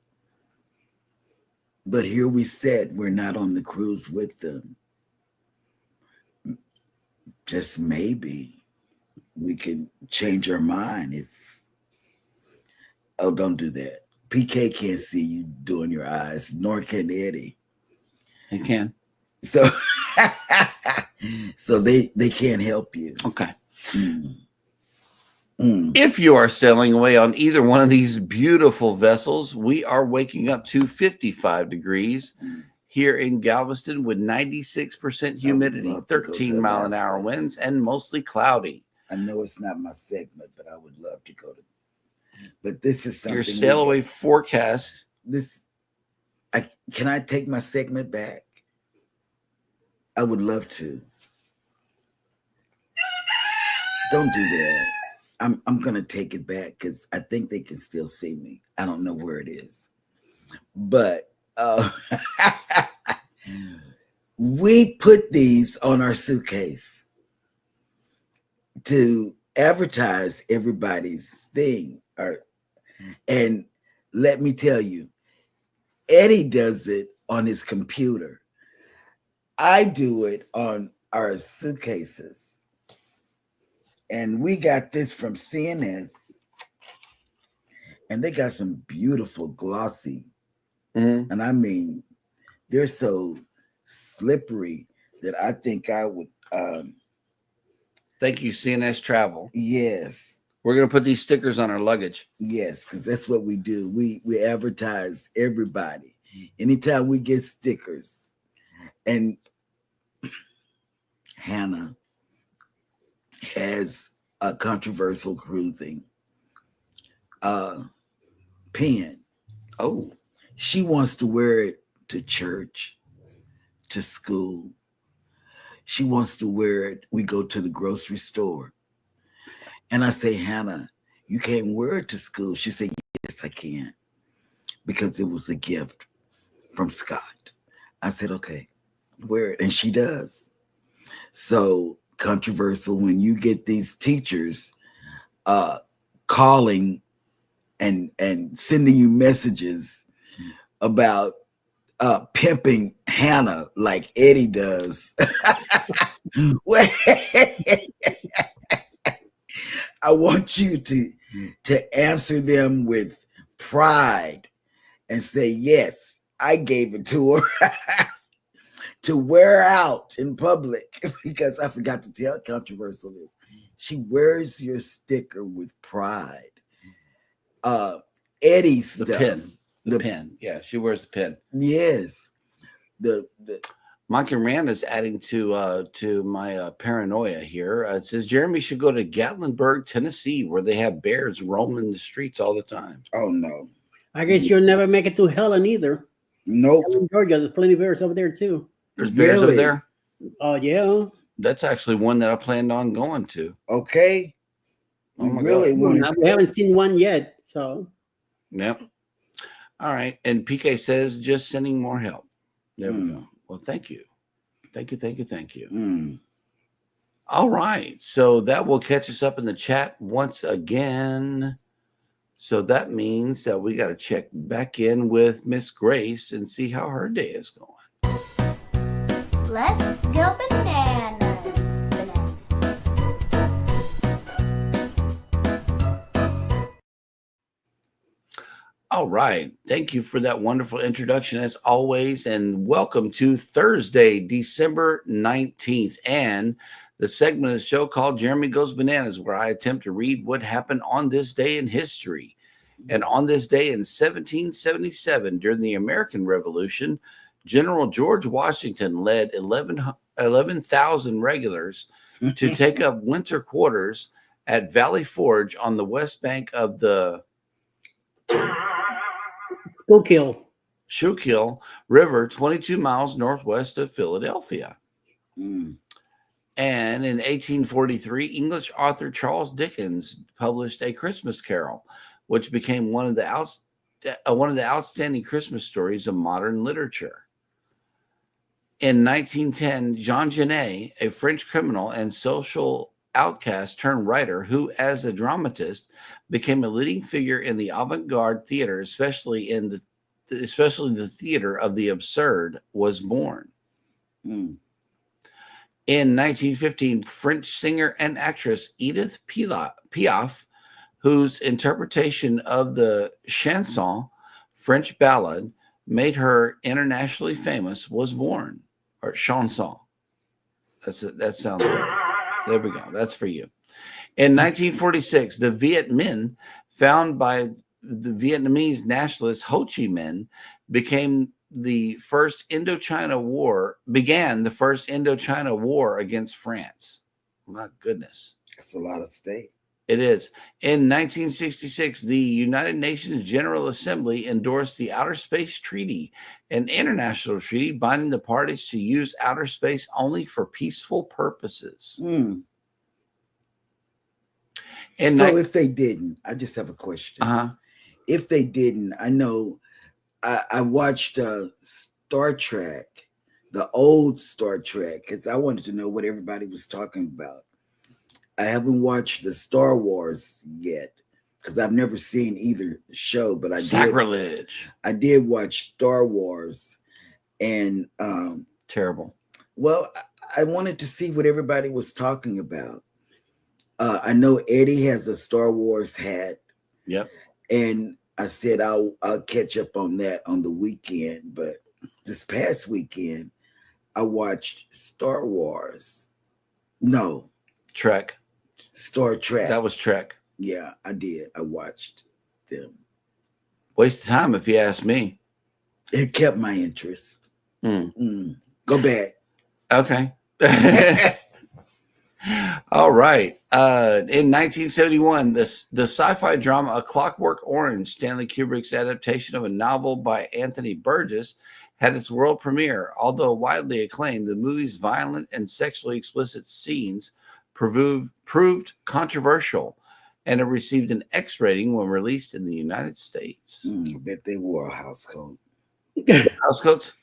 Speaker 2: But here we said we're not on the cruise with them. Just maybe we can change our mind if. Oh, don't do that. PK can't see you doing your eyes, nor can Eddie.
Speaker 3: He can.
Speaker 2: So, so they can't help you.
Speaker 3: Okay.
Speaker 2: Mm. Mm.
Speaker 3: If you are sailing away on either one of these beautiful vessels, we are waking up to 55 degrees here in Galveston with 96% humidity, 13-mile-an-hour winds, and mostly cloudy.
Speaker 2: I know it's not my segment, but I would love to go to. But this is something.
Speaker 3: Your sail away forecast.
Speaker 2: Can I take my segment back? I would love to. Don't do that. I'm gonna take it back because I think they can still see me. I don't know where it is, but we put these on our suitcase to advertise everybody's thing. And let me tell you, Eddie does it on his computer. I do it on our suitcases. And we got this from CNS. And they got some beautiful glossy.
Speaker 3: Mm-hmm.
Speaker 2: And I mean, they're so slippery that I think I would
Speaker 3: Thank you, CNS Travel.
Speaker 2: Yes.
Speaker 3: We're going to put these stickers on our luggage.
Speaker 2: Yes, because that's what we do. We advertise everybody. Anytime we get stickers. And Hannah has a controversial cruising pen.
Speaker 3: Oh.
Speaker 2: She wants to wear it to church, to school. She wants to wear it. We go to the grocery store. And I say, Hannah, you can't wear it to school. She said, yes, I can. Because it was a gift from Scott. I said, okay, wear it. And she does. So controversial when you get these teachers calling and sending you messages about pimping Hannah like Eddie does. I want you to answer them with pride and say, yes, I gave it to her to wear out in public, because I forgot to tell controversial is she wears your sticker with pride. Eddie stuff.
Speaker 3: The pen. Yeah, she wears the pen.
Speaker 2: Yes. The
Speaker 3: Mike and Rand is adding to my paranoia here. It says Jeremy should go to Gatlinburg, Tennessee, where they have bears roaming the streets all the time.
Speaker 2: Oh no!
Speaker 1: I guess you'll never make it to Helen either.
Speaker 2: Nope.
Speaker 1: Helen, Georgia, there's plenty of bears over there too.
Speaker 3: There's bears over
Speaker 2: Really?
Speaker 3: there.
Speaker 1: Oh yeah.
Speaker 3: That's actually one that I planned on going to.
Speaker 2: Okay.
Speaker 3: Oh my
Speaker 2: really
Speaker 3: God.
Speaker 1: We haven't seen one yet, so.
Speaker 3: Yep. All right. And PK says just sending more help. There we go. Well, thank you. Thank you. All right. So that will catch us up in the chat once again. So that means that we got to check back in with Miss Grace and see how her day is going.
Speaker 4: Let's go bananas.
Speaker 3: All right. Thank you for that wonderful introduction as always. And welcome to Thursday, December 19th. And the segment of the show called Jeremy Goes Bananas, where I attempt to read what happened on this day in history. And on this day in 1777, during the American Revolution, General George Washington led 11,000 regulars to take up winter quarters at Valley Forge on the west bank of the Schuylkill River, 22 miles northwest of Philadelphia. And in 1843, English author Charles Dickens published A Christmas Carol, which became one of the outstanding Christmas stories of modern literature. In 1910, Jean Genet, a French criminal and social outcast turned writer who, as a dramatist, became a leading figure in the avant-garde theater, especially the theater of the absurd, was born. In 1915, French singer and actress Edith Piaf, whose interpretation of the chanson, French ballad, made her internationally famous, was born. Or chanson. That sounds right. There we go. That's for you. In 1946, the Viet Minh, found by the Vietnamese nationalist Ho Chi Minh, began the first Indochina War against France. My goodness.
Speaker 2: That's a lot of state.
Speaker 3: It is. In 1966, the United Nations General Assembly endorsed the Outer Space Treaty, an international treaty binding the parties to use outer space only for peaceful purposes.
Speaker 2: And so if they didn't, I just have a question. If they didn't, I know I watched Star Trek, the old Star Trek, because I wanted to know what everybody was talking about. I haven't watched the Star Wars yet because I've never seen either show, but
Speaker 3: Sacrilege.
Speaker 2: I did watch Star Wars, and
Speaker 3: terrible.
Speaker 2: Well, I wanted to see what everybody was talking about. I know Eddie has a Star Wars hat.
Speaker 3: Yep.
Speaker 2: And I said I'll catch up on that on the weekend, but this past weekend I watched Star Wars. No,
Speaker 3: Trek.
Speaker 2: Star Trek.
Speaker 3: That was Trek.
Speaker 2: Yeah, I did. I watched them.
Speaker 3: Waste of time, if you ask me.
Speaker 2: It kept my interest. Go back.
Speaker 3: Okay. All right. In 1971, the sci-fi drama A Clockwork Orange, Stanley Kubrick's adaptation of a novel by Anthony Burgess, had its world premiere. Although widely acclaimed, the movie's violent and sexually explicit scenes proved controversial, and it received an X rating when released in the United States.
Speaker 2: I bet they wore a house coat.
Speaker 3: House coats?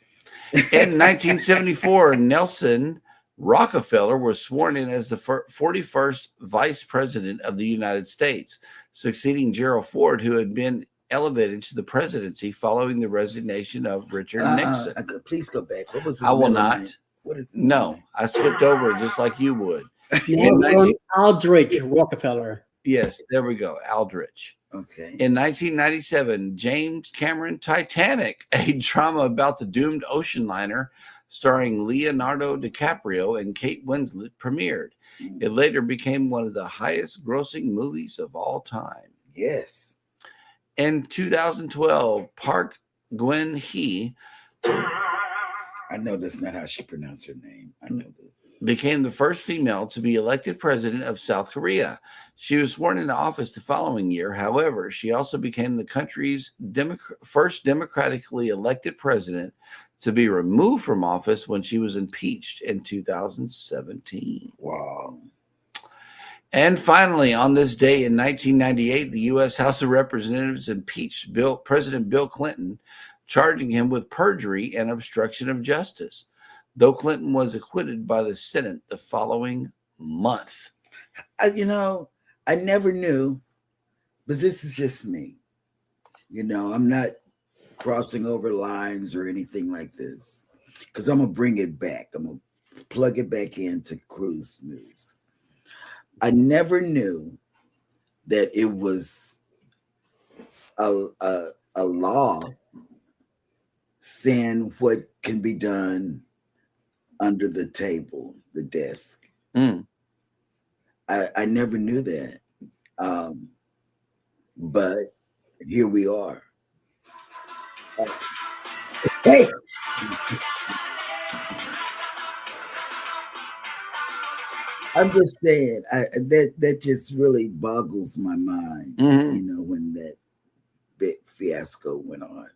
Speaker 3: In 1974, Nelson Rockefeller was sworn in as the 41st Vice President of the United States, succeeding Gerald Ford, who had been elevated to the presidency following the resignation of Richard Nixon.
Speaker 2: Please go back. What was his
Speaker 3: I will
Speaker 2: middle
Speaker 3: not.
Speaker 2: name? What is
Speaker 3: No, I skipped over it just like you would.
Speaker 1: Aldrich Rockefeller.
Speaker 3: Yes, there we go. Aldrich.
Speaker 2: Okay.
Speaker 3: In 1997, James Cameron Titanic, a drama about the doomed ocean liner starring Leonardo DiCaprio and Kate Winslet, premiered. It later became one of the highest grossing movies of all time.
Speaker 2: Yes.
Speaker 3: In 2012, Park Geun-hye,
Speaker 2: I know that's not how she pronounced her name. I know this.
Speaker 3: Became the first female to be elected president of South Korea. She was sworn into office the following year. However, she also became the country's first democratically elected president to be removed from office when she was impeached in 2017.
Speaker 2: Wow.
Speaker 3: And finally, on this day in 1998, the U.S. House of Representatives impeached President Bill Clinton, charging him with perjury and obstruction of justice, though Clinton was acquitted by the Senate the following month.
Speaker 2: I never knew, but this is just me. I'm not crossing over lines or anything like this, because I'm going to bring it back. I'm going to plug it back into Cruise News. I never knew that it was a law saying what can be done under the table, the desk. I never knew that. But here we are. Hey! I'm just saying, that just really boggles my mind, when that big fiasco went on,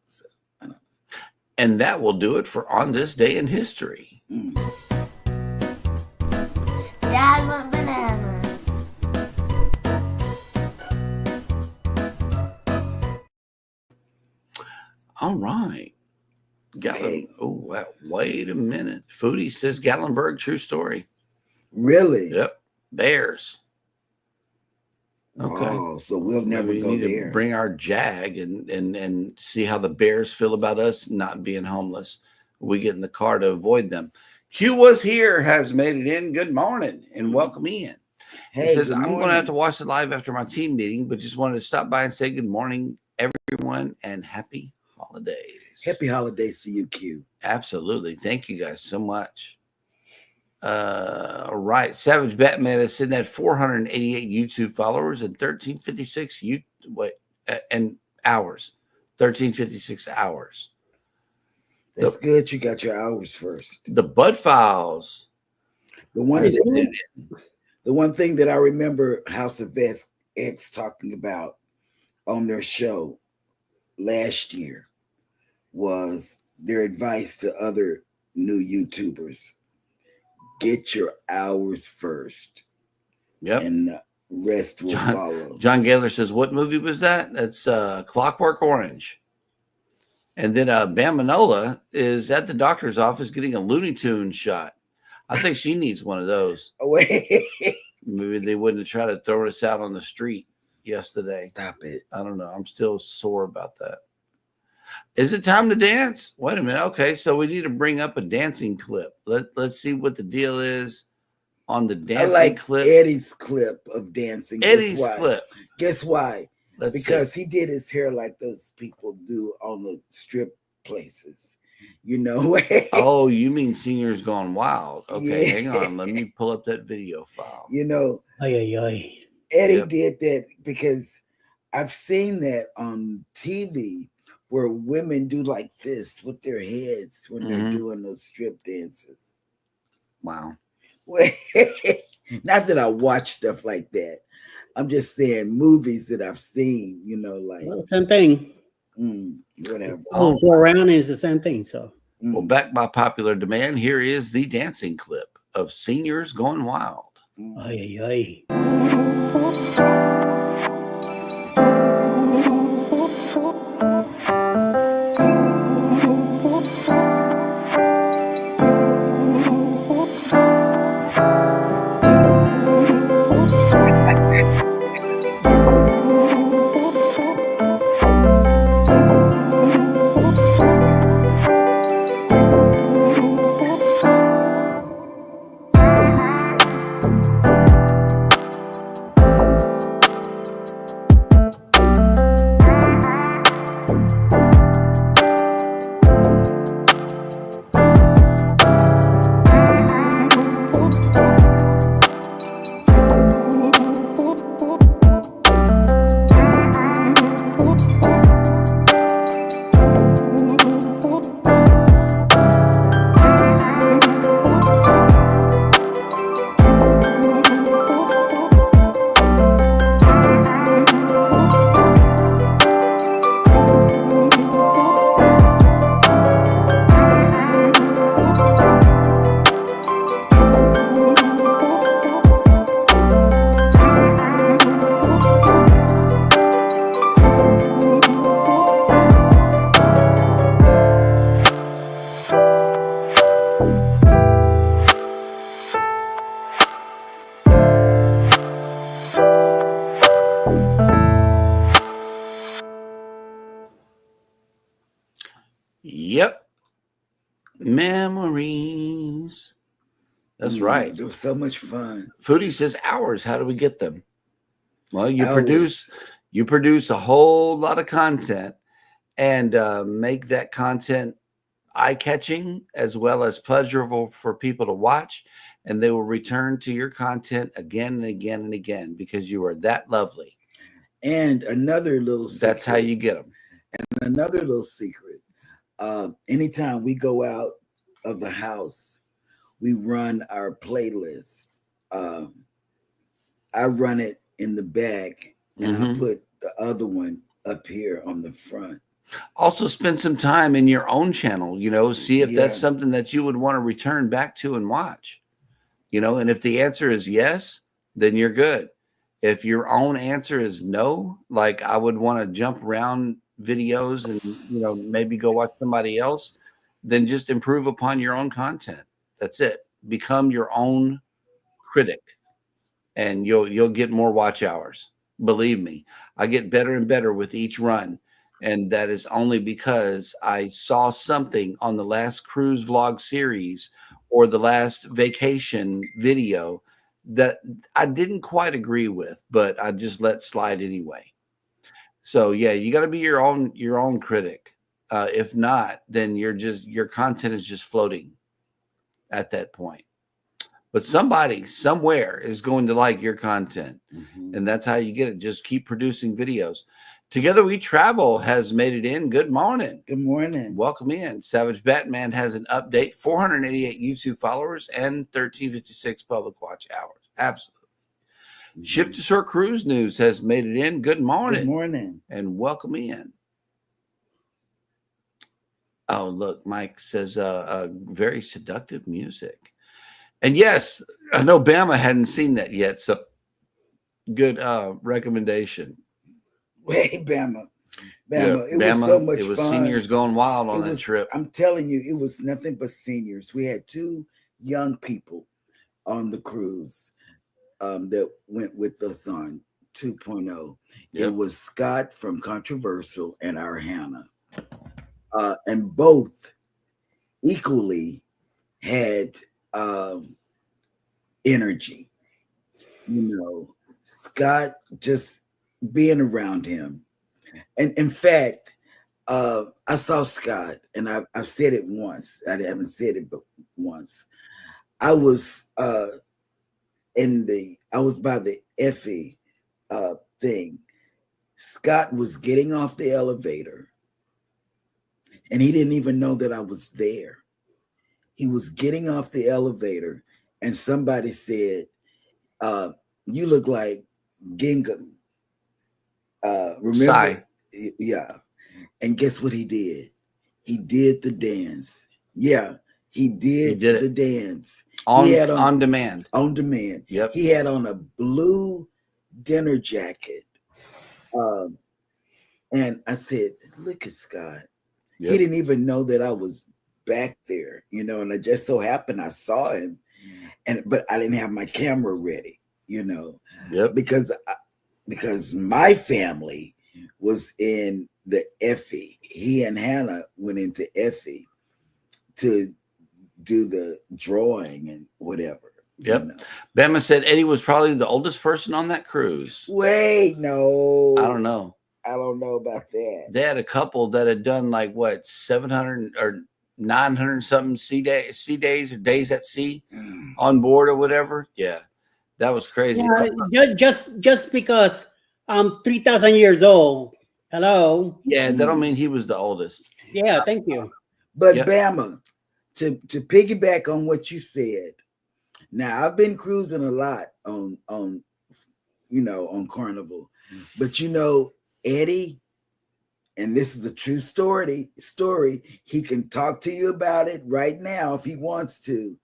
Speaker 2: so I don't know.
Speaker 3: And that will do it for On This Day in History.
Speaker 4: Dad want bananas.
Speaker 3: All right. Wait a minute. Foodie says Gatlinburg, true story.
Speaker 2: Really?
Speaker 3: Yep. Bears. Okay.
Speaker 2: Oh, so we'll never go there.
Speaker 3: Bring our Jag and see how the Bears feel about us not being homeless. We get in the car to avoid them. Q was here, has made it in. Good morning and welcome in.
Speaker 2: Hey,
Speaker 3: it says, I'm going to have to watch it live after my team meeting, but just wanted to stop by and say good morning, everyone, and happy holidays.
Speaker 2: Happy holidays to you, Q.
Speaker 3: Absolutely. Thank you guys so much. All right. Savage Batman is sitting at 488 YouTube followers and 1356 hours. 1356 hours.
Speaker 2: That's good. You got your hours first.
Speaker 3: The Bud Files.
Speaker 2: The one thing that I remember House of X talking about on their show last year was their advice to other new YouTubers. Get your hours first.
Speaker 3: Yep.
Speaker 2: And the rest will follow.
Speaker 3: John Gaylor says, what movie was that? That's Clockwork Orange. And then Bam Manola is at the doctor's office getting a Looney Tunes shot. I think she needs one of those. Maybe they wouldn't have tried to throw us out on the street yesterday.
Speaker 2: Stop it.
Speaker 3: I don't know. I'm still sore about that. Is it time to dance? Wait a minute. Okay, so we need to bring up a dancing clip. Let's see what the deal is on the dancing clip.
Speaker 2: Eddie's clip of dancing.
Speaker 3: Eddie's clip.
Speaker 2: Guess why?
Speaker 3: Let's
Speaker 2: because
Speaker 3: see.
Speaker 2: he did his hair like those people do on the strip places. You know.
Speaker 3: Oh, you mean Seniors Gone Wild? Okay,
Speaker 2: Yeah.
Speaker 3: hang on. Let me pull up that video file.
Speaker 2: You know,
Speaker 1: Ay, ay, ay.
Speaker 2: Eddie
Speaker 3: Yep.
Speaker 2: did that because I've seen that on TV where women do like this with their heads when they're
Speaker 3: Mhm.
Speaker 2: doing those strip dances.
Speaker 3: Wow.
Speaker 2: Not that I watch stuff like that. I'm just saying movies that I've seen, you know, like
Speaker 1: Well, same thing.
Speaker 2: whatever.
Speaker 1: Oh, go around and it's the same thing. So
Speaker 3: Well, back by popular demand, here is the dancing clip of Seniors Gone Wild.
Speaker 1: ay, ay, ay.
Speaker 3: Yep. Memories. That's right.
Speaker 2: It was so much fun.
Speaker 3: Foodie says hours. How do we get them? Well, you
Speaker 2: Hours.
Speaker 3: produce a whole lot of content and make that content eye-catching as well as pleasurable for people to watch, and they will return to your content again and again and again because you are that lovely.
Speaker 2: And another little secret.
Speaker 3: That's how you get them.
Speaker 2: And another little secret. Anytime we go out of the house, we run our playlist. I run it in the back, and I put the other one up here on the front.
Speaker 3: Also, spend some time in your own channel, you know, see if that's something that you would want to return back to and watch, you know, and if the answer is yes, then you're good. If your own answer is no, like I would want to jump around videos and, you know, maybe go watch somebody else, then just improve upon your own content. That's it. Become your own critic and you'll get more watch hours. Believe me, I get better and better with each run. And that is only because I saw something on the last cruise vlog series or the last vacation video that I didn't quite agree with, but I just let slide anyway. So yeah, you got to be your own critic. If not, then your content is just floating at that point. But somebody somewhere is going to like your content, and that's how you get it. Just keep producing videos. Together We Travel has made it in. Good morning.
Speaker 2: Good morning.
Speaker 3: Welcome in. Savage Batman has an update. 488 YouTube followers and 1356 public watch hours. Absolutely. Ship to Shore Cruise News has made it in. Good morning.
Speaker 2: Good morning.
Speaker 3: And welcome in. Oh, look, Mike says very seductive music. And yes, I know Bama hadn't seen that yet. So good recommendation.
Speaker 2: Hey, Bama.
Speaker 3: Yeah,
Speaker 2: it was so much fun.
Speaker 3: It was Seniors Going Wild on that trip.
Speaker 2: I'm telling you, it was nothing but seniors. We had two young people on the cruise that went with us on 2.0. It was Scott from Controversial and our Hannah. And both equally had energy. You know, Scott just being around him. And in fact, I saw Scott, and I've said it once. I haven't said it but once. I was I was by the Effie thing. Scott was getting off the elevator, and he didn't even know that I was there. He was getting off the elevator, and somebody said, "You look like Gingham." Remember?
Speaker 3: Sigh.
Speaker 2: Yeah. And guess what he did? He did the dance. Yeah, he did the dance.
Speaker 3: On demand.
Speaker 2: On demand.
Speaker 3: Yep.
Speaker 2: He had on a blue dinner jacket. And I said, look at Scott. Yep. He didn't even know that I was back there, and it just so happened I saw him, but I didn't have my camera ready,
Speaker 3: Yep.
Speaker 2: Because my family was in the Effie. He and Hannah went into Effie to do the drawing and whatever.
Speaker 3: Yep. Bama said Eddie was probably the oldest person on that cruise.
Speaker 2: Wait, no.
Speaker 3: I don't know.
Speaker 2: I don't know about that.
Speaker 3: They had a couple that had done like 700 or 900 something sea days or days at sea on board or whatever. Yeah, that was crazy.
Speaker 1: Yeah, just because I'm 3,000 years old. Hello.
Speaker 3: Yeah, that don't mean he was the oldest.
Speaker 1: Yeah, thank you.
Speaker 2: But Bama, to piggyback on what you said. Now I've been cruising a lot on Carnival, but Eddie, and this is a true story. He can talk to you about it right now if he wants to.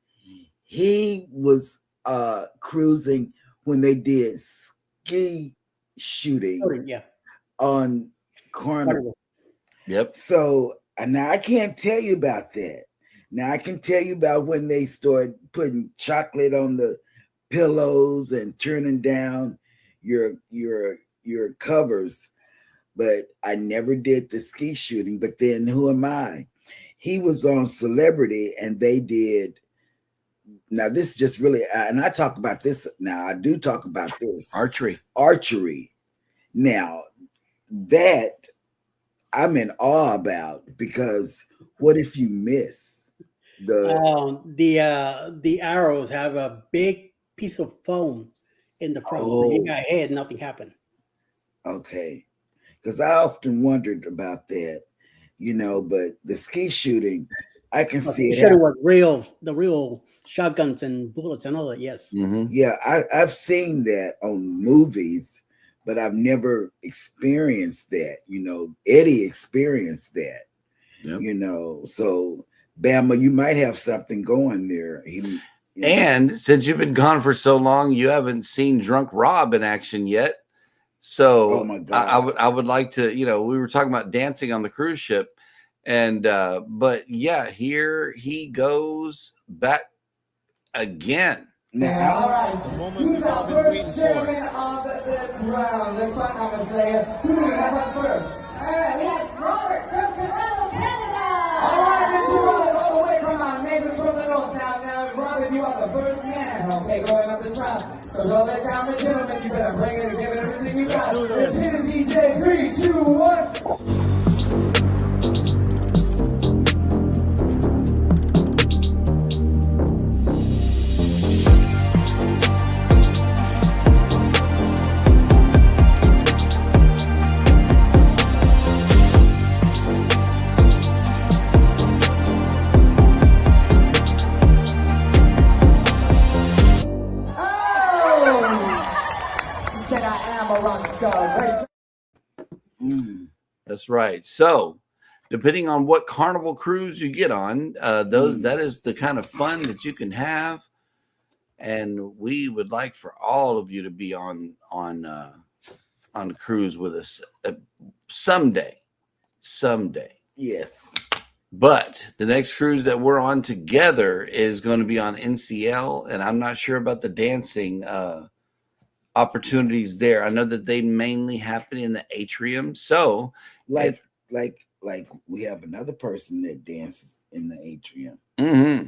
Speaker 2: He was cruising when they did ski shooting on Carnival.
Speaker 3: Yep.
Speaker 2: So now I can't tell you about that. Now I can tell you about when they started putting chocolate on the pillows and turning down your covers. But I never did the ski shooting. But then who am I? He was on Celebrity, and they did. Now this is just really, and I talk about this now. I do talk about this archery. Now that I'm in awe about, because what if you miss
Speaker 1: the arrows have a big piece of foam in the front. So you got hit, nothing happened.
Speaker 2: Okay. Because I often wondered about that, but the ski shooting, I can see it.
Speaker 1: Shooting was the real shotguns and bullets and all that. Yes.
Speaker 3: Mm-hmm.
Speaker 2: Yeah, I've seen that on movies, but I've never experienced that. Eddie experienced that. Yep. So Bama, you might have something going there.
Speaker 3: And since you've been gone for so long, you haven't seen Drunk Rob in action yet. So
Speaker 2: oh my God.
Speaker 3: I would like to, we were talking about dancing on the cruise ship, and but yeah, here he goes back again.
Speaker 2: Now,
Speaker 5: all right, who's our first chairman of this round? Let's find out, Miss Leia. Who do we have up first?
Speaker 4: All right, we have Robert from Toronto, Canada.
Speaker 5: All right, Mr. Robert, all the way from our neighbors from the north. Now, Robert, you are the first man, okay, going up this round. So don't let down the gentlemen. You better bring it and give it everything you got. Let's hit it, DJ. 3, 2, 1.
Speaker 3: That's right. So, depending on what Carnival cruise you get on, that is the kind of fun that you can have, and we would like for all of you to be on a cruise with us someday.
Speaker 2: Yes.
Speaker 3: But the next cruise that we're on together is going to be on NCL, and I'm not sure about the dancing opportunities there. I know that they mainly happen in the atrium. So
Speaker 2: like we have another person that dances in the atrium.
Speaker 3: Mm-hmm.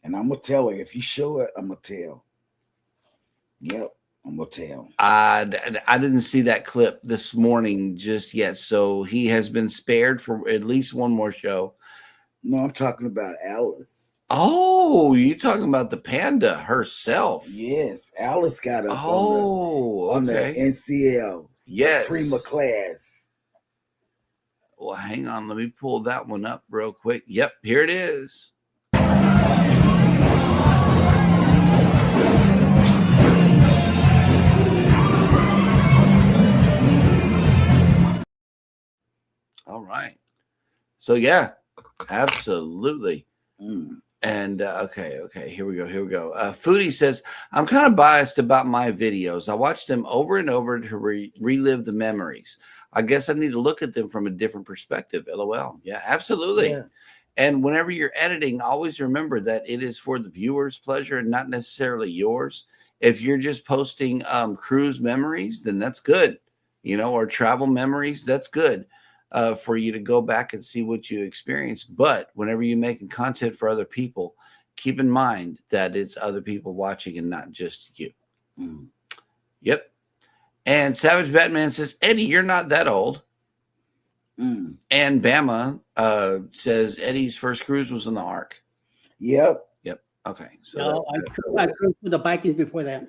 Speaker 2: And I'm gonna tell her, if you show it, I'm gonna tell. Yep. I'm gonna tell.
Speaker 3: I didn't see that clip this morning just yet, so he has been spared for at least one more show.
Speaker 2: No, I'm talking about Alice.
Speaker 3: Oh, you talking about the panda herself?
Speaker 2: Yes, Alice got up on the NCL,
Speaker 3: yes,
Speaker 2: the Prima class.
Speaker 3: Well, hang on, let me pull that one up real quick. Yep, here it is. All right. So yeah, absolutely. And okay, here we go. Foodie says, I'm kind of biased about my videos. I watch them over and over to relive the memories. I guess I need to look at them from a different perspective. LOL. Yeah, absolutely. Yeah. And whenever you're editing, always remember that it is for the viewer's pleasure and not necessarily yours. If you're just posting cruise memories, then that's good, or travel memories, that's good. For you to go back and see what you experienced. But whenever you're making content for other people, keep in mind that it's other people watching and not just you. Yep. And Savage Batman says, Eddie, you're not that old. And Bama says Eddie's first cruise was on the Ark.
Speaker 2: Yep.
Speaker 3: Okay. So
Speaker 1: no, I cruised with the Vikings before that.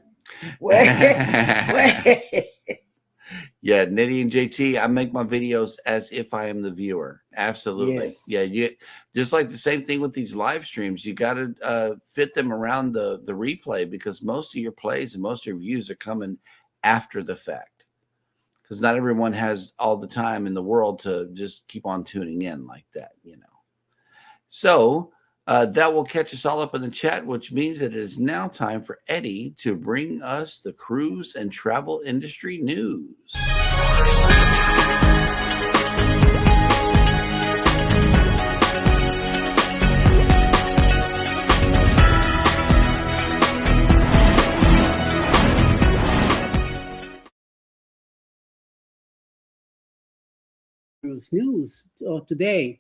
Speaker 3: Yeah, Nitty and JT, I make my videos as if I am the viewer. Absolutely. Yes. Yeah, just like the same thing with these live streams. You got to fit them around the replay, because most of your plays and most of your views are coming after the fact, because not everyone has all the time in the world to just keep on tuning in like that, So that will catch us all up in the chat, which means that it is now time for Eddie to bring us the cruise and travel industry news.
Speaker 1: Cruise news today.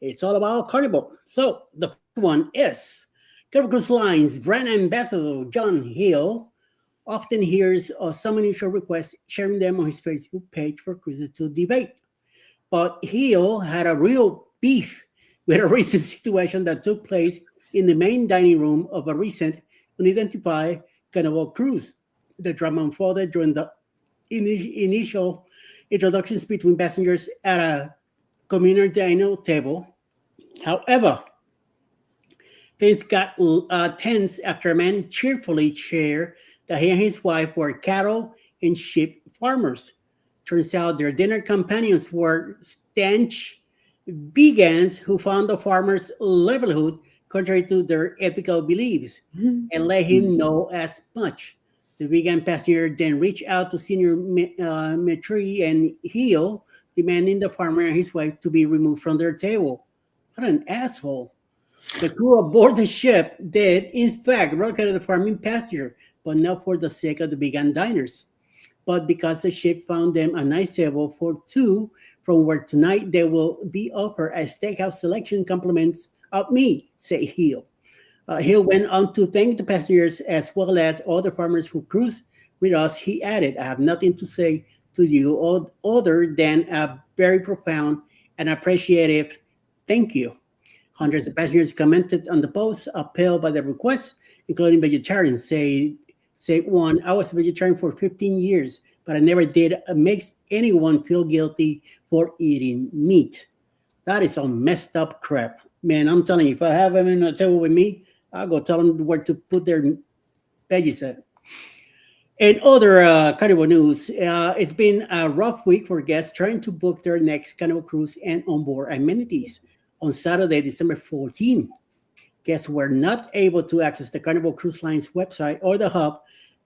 Speaker 1: It's all about Carnival. So the first one is Carnival Cruise Line's brand ambassador, John Hill, often hears some initial requests, sharing them on his Facebook page for cruises to debate. But Hill had a real beef with a recent situation that took place in the main dining room of a recent unidentified Carnival cruise. The drama unfolded during the initial introductions between passengers at a communal dining table. However, things got tense after a man cheerfully shared that he and his wife were cattle and sheep farmers. Turns out their dinner companions were stanch vegans who found the farmers' livelihood contrary to their ethical beliefs and let him know as much. The vegan passenger then reached out to senior Metri and Hill, demanding the farmer and his wife to be removed from their table. What an asshole. The crew aboard the ship did, in fact, relocate the farming passenger, but not for the sake of the vegan diners, but because the ship found them a nice table for two, from where tonight they will be offered a steakhouse selection compliments of me, said Hill. Hill went on to thank the passengers as well as all the farmers who cruised with us. He added, I have nothing to say to you other than a very profound and appreciative thank you. Hundreds of passengers commented on the post, upheld by the request, including vegetarians. Say one, I was a vegetarian for 15 years, but I never did make anyone feel guilty for eating meat. That is some messed up crap. Man, I'm telling you, if I have them in a table with me, I'll go tell them where to put their veggies at. In other Carnival news, it's been a rough week for guests trying to book their next Carnival cruise and onboard amenities. On Saturday, December 14, guests were not able to access the Carnival Cruise Line's website or the Hub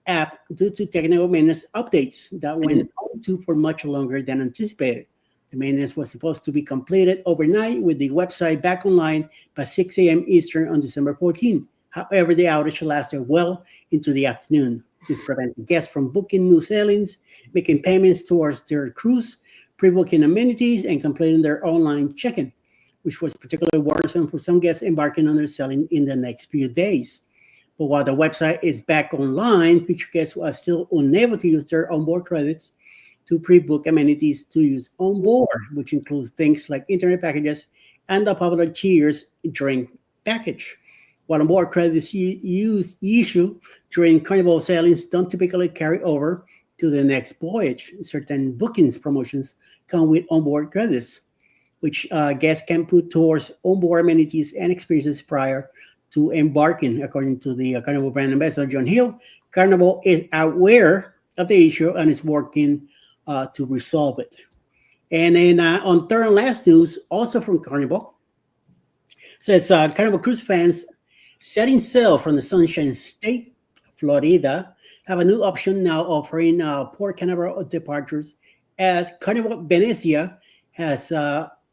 Speaker 1: app due to technical maintenance updates that went on for much longer than anticipated. The maintenance was supposed to be completed overnight with the website back online by 6 a.m. Eastern on December 14. However, the outage lasted well into the afternoon. This prevented guests from booking new sailings, making payments towards their cruise, pre-booking amenities, and completing their online check-in, which was particularly worrisome for some guests embarking on their sailing in the next few days. But while the website is back online, future guests are still unable to use their onboard credits to pre-book amenities to use on board, which includes things like internet packages and the popular Cheers drink package. While onboard credits issue during Carnival sailings don't typically carry over to the next voyage, certain bookings promotions come with onboard credits, which guests can put towards onboard amenities and experiences prior to embarking. According to the Carnival brand ambassador John Hill, Carnival is aware of the issue and is working to resolve it. And then on third and last news, also from Carnival, says Carnival Cruise fans setting sail from the Sunshine State, Florida, have a new option now offering Port Canaveral departures, as Carnival Venezia has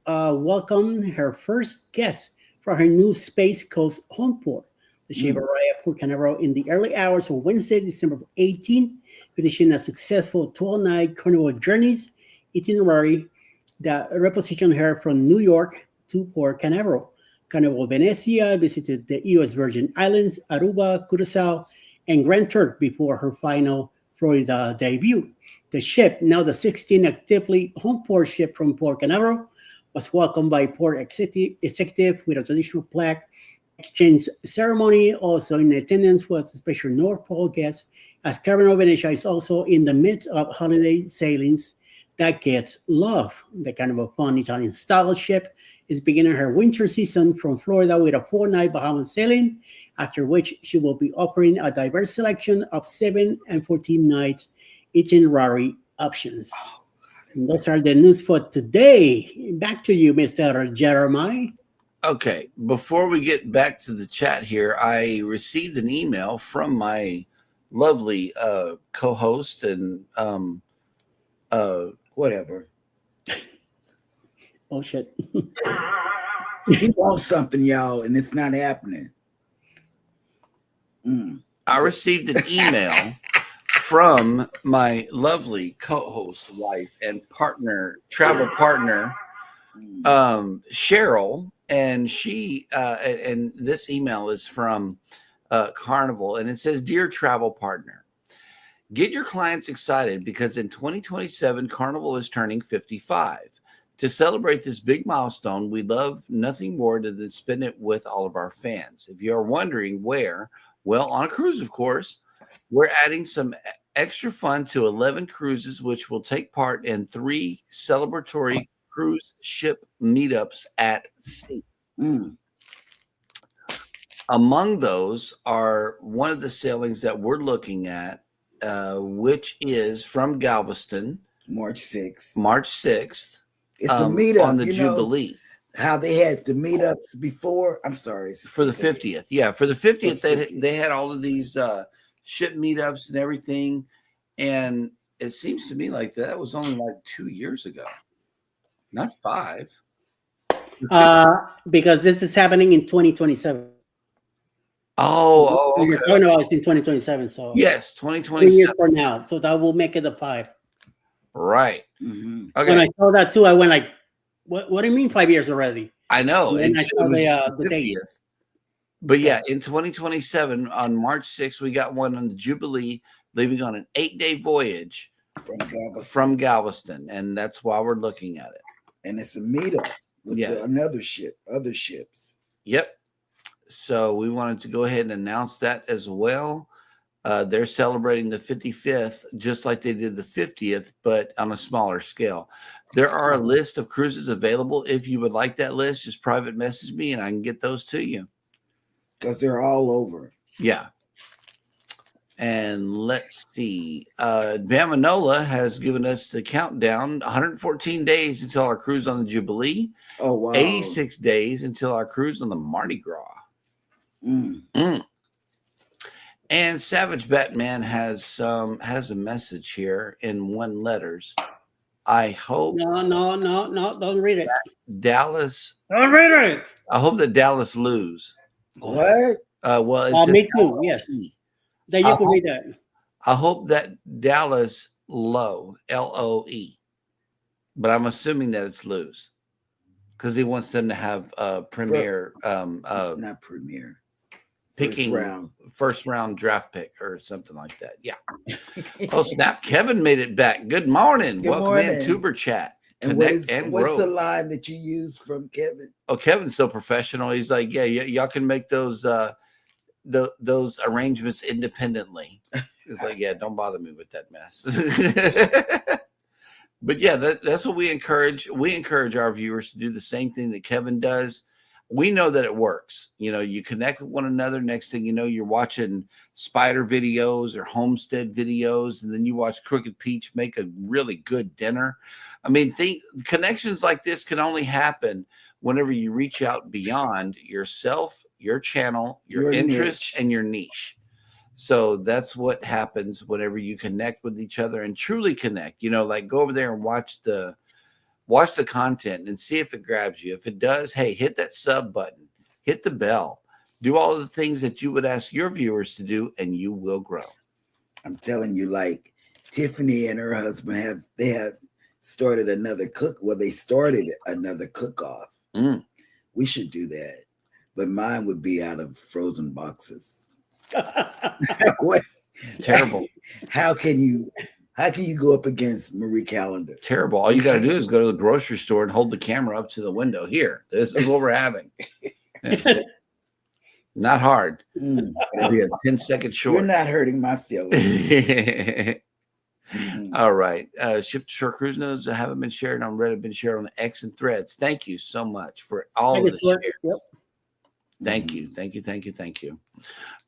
Speaker 1: welcomed her first guest from her new Space Coast home port. The ship arrived at Port Canaveral in the early hours of Wednesday, December 18, finishing a successful 12-night Carnival Journeys itinerary that repositioned her from New York to Port Canaveral. Carnival Venezia visited the U.S. Virgin Islands, Aruba, Curaçao, and Grand Turk before her final Florida debut. The ship, now the 16th actively home port ship from Port Canaveral, was welcomed by port executive with a traditional plaque exchange ceremony. Also in attendance was a special North Pole guest, as Carnival Venezia is also in the midst of holiday sailings that guests love. The Carnival Fun Italian style ship is beginning her winter season from Florida with a 4-night Bahamas sailing, after which she will be offering a diverse selection of 7 and 14 night itinerary options. And those are the news for today. Back to you, Mr. Jeremy.
Speaker 3: Okay, before we get back to the chat here, I received an email from my lovely co-host and
Speaker 2: Whatever.
Speaker 1: Oh, shit.
Speaker 2: He wants something, y'all, and it's not happening.
Speaker 3: I received an email from my lovely co-host wife and partner, travel partner, Cheryl, and she and this email is from Carnival, and it says, "Dear travel partner, get your clients excited because in 2027 Carnival is turning 55. To celebrate this big milestone, we love nothing more than spend it with all of our fans. If you are wondering where, well, on a cruise, of course. We're adding some extra fun to 11 cruises, which will take part in 3 celebratory cruise ship meetups at sea. Among those are one of the sailings that we're looking at, which is from Galveston,
Speaker 2: March 6th.
Speaker 3: March 6th.
Speaker 2: It's a meetup
Speaker 3: on the Jubilee.
Speaker 2: How they had the meetups before. I'm sorry.
Speaker 3: For the 50th. Yeah, for the 50th, they had all of these ship meetups and everything. And it seems to me like that was only like 2 years ago, not 5.
Speaker 1: Because this is happening in 2027.
Speaker 3: Oh, okay.
Speaker 1: Oh, no, it's in 2027. So
Speaker 3: yes,
Speaker 1: 2
Speaker 3: 2027.
Speaker 1: years from now. So that will make it a 5.
Speaker 3: Right.
Speaker 2: Mm-hmm.
Speaker 3: Okay.
Speaker 1: When I saw that too, I went like, "What do you mean 5 years already?"
Speaker 3: I know.
Speaker 1: And
Speaker 3: And
Speaker 1: I
Speaker 3: it
Speaker 1: saw
Speaker 3: was
Speaker 1: the
Speaker 3: the
Speaker 1: date.
Speaker 3: 50th. But yeah, in 2027, on March 6th, we got one on the Jubilee, leaving on an 8-day voyage from Galveston. And that's why we're looking at it.
Speaker 2: And it's a meetup with another ship, other ships.
Speaker 3: Yep. So we wanted to go ahead and announce that as well. They're celebrating the 55th, just like they did the 50th, but on a smaller scale. There are a list of cruises available. If you would like that list, just private message me and I can get those to you.
Speaker 2: Because they're all over.
Speaker 3: Yeah. And let's see. Bamanola has given us the countdown. 114 days until our cruise on the Jubilee.
Speaker 2: Oh, wow.
Speaker 3: 86 days until our cruise on the Mardi Gras. And Savage Batman has a message here in 1 letters. I hope
Speaker 1: No, don't read it.
Speaker 3: Dallas.
Speaker 1: Don't read it.
Speaker 3: I hope that Dallas lose.
Speaker 2: What?
Speaker 3: Well, it says
Speaker 1: Me too. Yes. Then you can read that.
Speaker 3: I hope that Dallas low, LOE. But I'm assuming that it's lose because he wants them to have premiere.
Speaker 2: Not premiere.
Speaker 3: picking
Speaker 2: round.
Speaker 3: first round draft pick or something like that. Yeah. Oh, snap. Kevin made it back. Good morning.
Speaker 2: Good
Speaker 3: Welcome in
Speaker 2: morning.
Speaker 3: Tuber Chat.
Speaker 2: And
Speaker 3: Connect and
Speaker 2: what's
Speaker 3: grow.
Speaker 2: the line that you use from Kevin?
Speaker 3: Oh, Kevin's so professional. He's like, yeah, y'all can make those arrangements independently. It's like, yeah, don't bother me with that mess. But yeah, that's what we encourage. We encourage our viewers to do the same thing that Kevin does. We know that it works. You know, you connect with one another. Next thing you know, you're watching spider videos or homestead videos, and then you watch Crooked Peach make a really good dinner. I mean, connections like this can only happen whenever you reach out beyond yourself, your channel, your interest, and your niche. So that's what happens whenever you connect with each other and truly connect. You know, like go over there and watch the content and see if it grabs you. If it does, hey, hit that sub button, hit the bell, do all of the things that you would ask your viewers to do, and you will grow.
Speaker 2: I'm telling you, like Tiffany and her husband have started another cook. Well, they started another cook-off. We should do that, but mine would be out of frozen boxes. What?
Speaker 3: Terrible.
Speaker 2: How can you go up against Marie Callender?
Speaker 3: Terrible. All you got to do is go to the grocery store and hold the camera up to the window. Here, this is what we're having. Not hard. It'll be a 10-second short.
Speaker 2: You're not hurting my feelings.
Speaker 3: All right. Ship to Shore Cruise News haven't been shared on Reddit, been shared on X and Threads. Thank you so much for all of the shares.
Speaker 1: Yep.
Speaker 3: Thank you.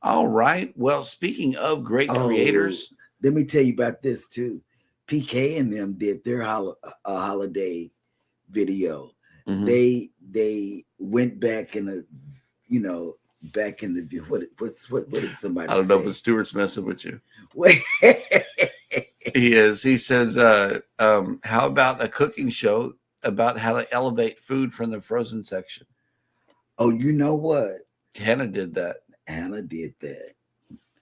Speaker 3: All right. Well, speaking of great creators,
Speaker 2: let me tell you about this too. PK and them did their holiday video. They went back in the, back in the what did somebody say?
Speaker 3: I don't know, but Stuart's messing with you.
Speaker 2: Wait.
Speaker 3: He is. He says, how about a cooking show about how to elevate food from the frozen section?
Speaker 2: Oh, you know what?
Speaker 3: Hannah did that.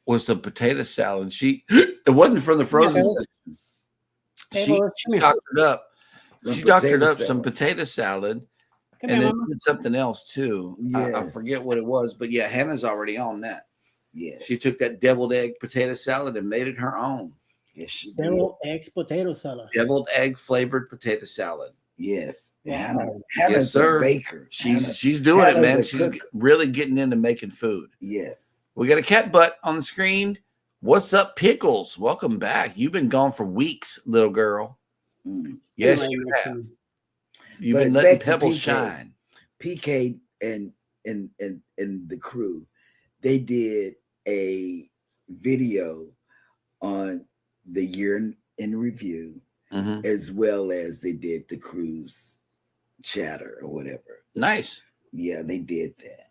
Speaker 2: Was
Speaker 3: the potato salad. It wasn't from the frozen section. She doctored up. She doctored up some potato salad and then did something else too. Yes. I forget what it was, but yeah, Hannah's already on that. Yeah, she took that deviled egg potato salad and made it her own.
Speaker 2: Yes, she did.
Speaker 1: Deviled egg potato salad.
Speaker 3: Deviled egg flavored potato salad.
Speaker 2: Yes,
Speaker 3: Hannah's
Speaker 2: yes, a baker.
Speaker 3: She's doing it, man. She's really getting into making food.
Speaker 2: Yes.
Speaker 3: We got a cat butt on the screen. What's up, Pickles? Welcome back. You've been gone for weeks, little girl. Yes, you have. You've been letting Pebbles shine.
Speaker 2: PK and the crew, they did a video on the year in review, as well as they did the cruise chatter or whatever.
Speaker 3: Nice.
Speaker 2: Yeah, they did that.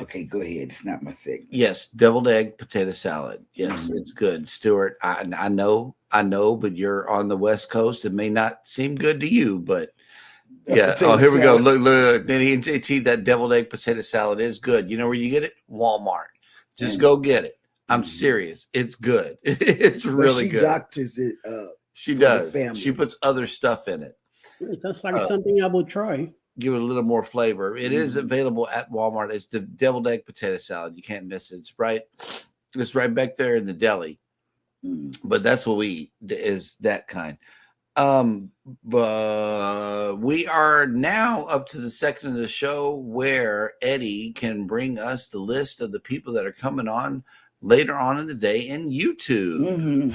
Speaker 2: Okay, go ahead. It's not my segment.
Speaker 3: Yes, deviled egg potato salad. Yes, it's good. Stuart, I know, but you're on the West Coast. It may not seem good to you, but yeah. Oh, here we go. Look. Then JT, that deviled egg potato salad is good. You know where you get it? Walmart. Just go get it. I'm serious. It's good. It's really good. She
Speaker 2: doctors it up.
Speaker 3: She does. She puts other stuff in it.
Speaker 1: It sounds like something I will try.
Speaker 3: Give it a little more flavor. It is available at Walmart. It's the deviled egg potato salad. You can't miss it. It's right back there in the deli. But that's what we eat, is that kind. But we are now up to the section of the show where Eddie can bring us the list of the people that are coming on later on in the day in YouTube.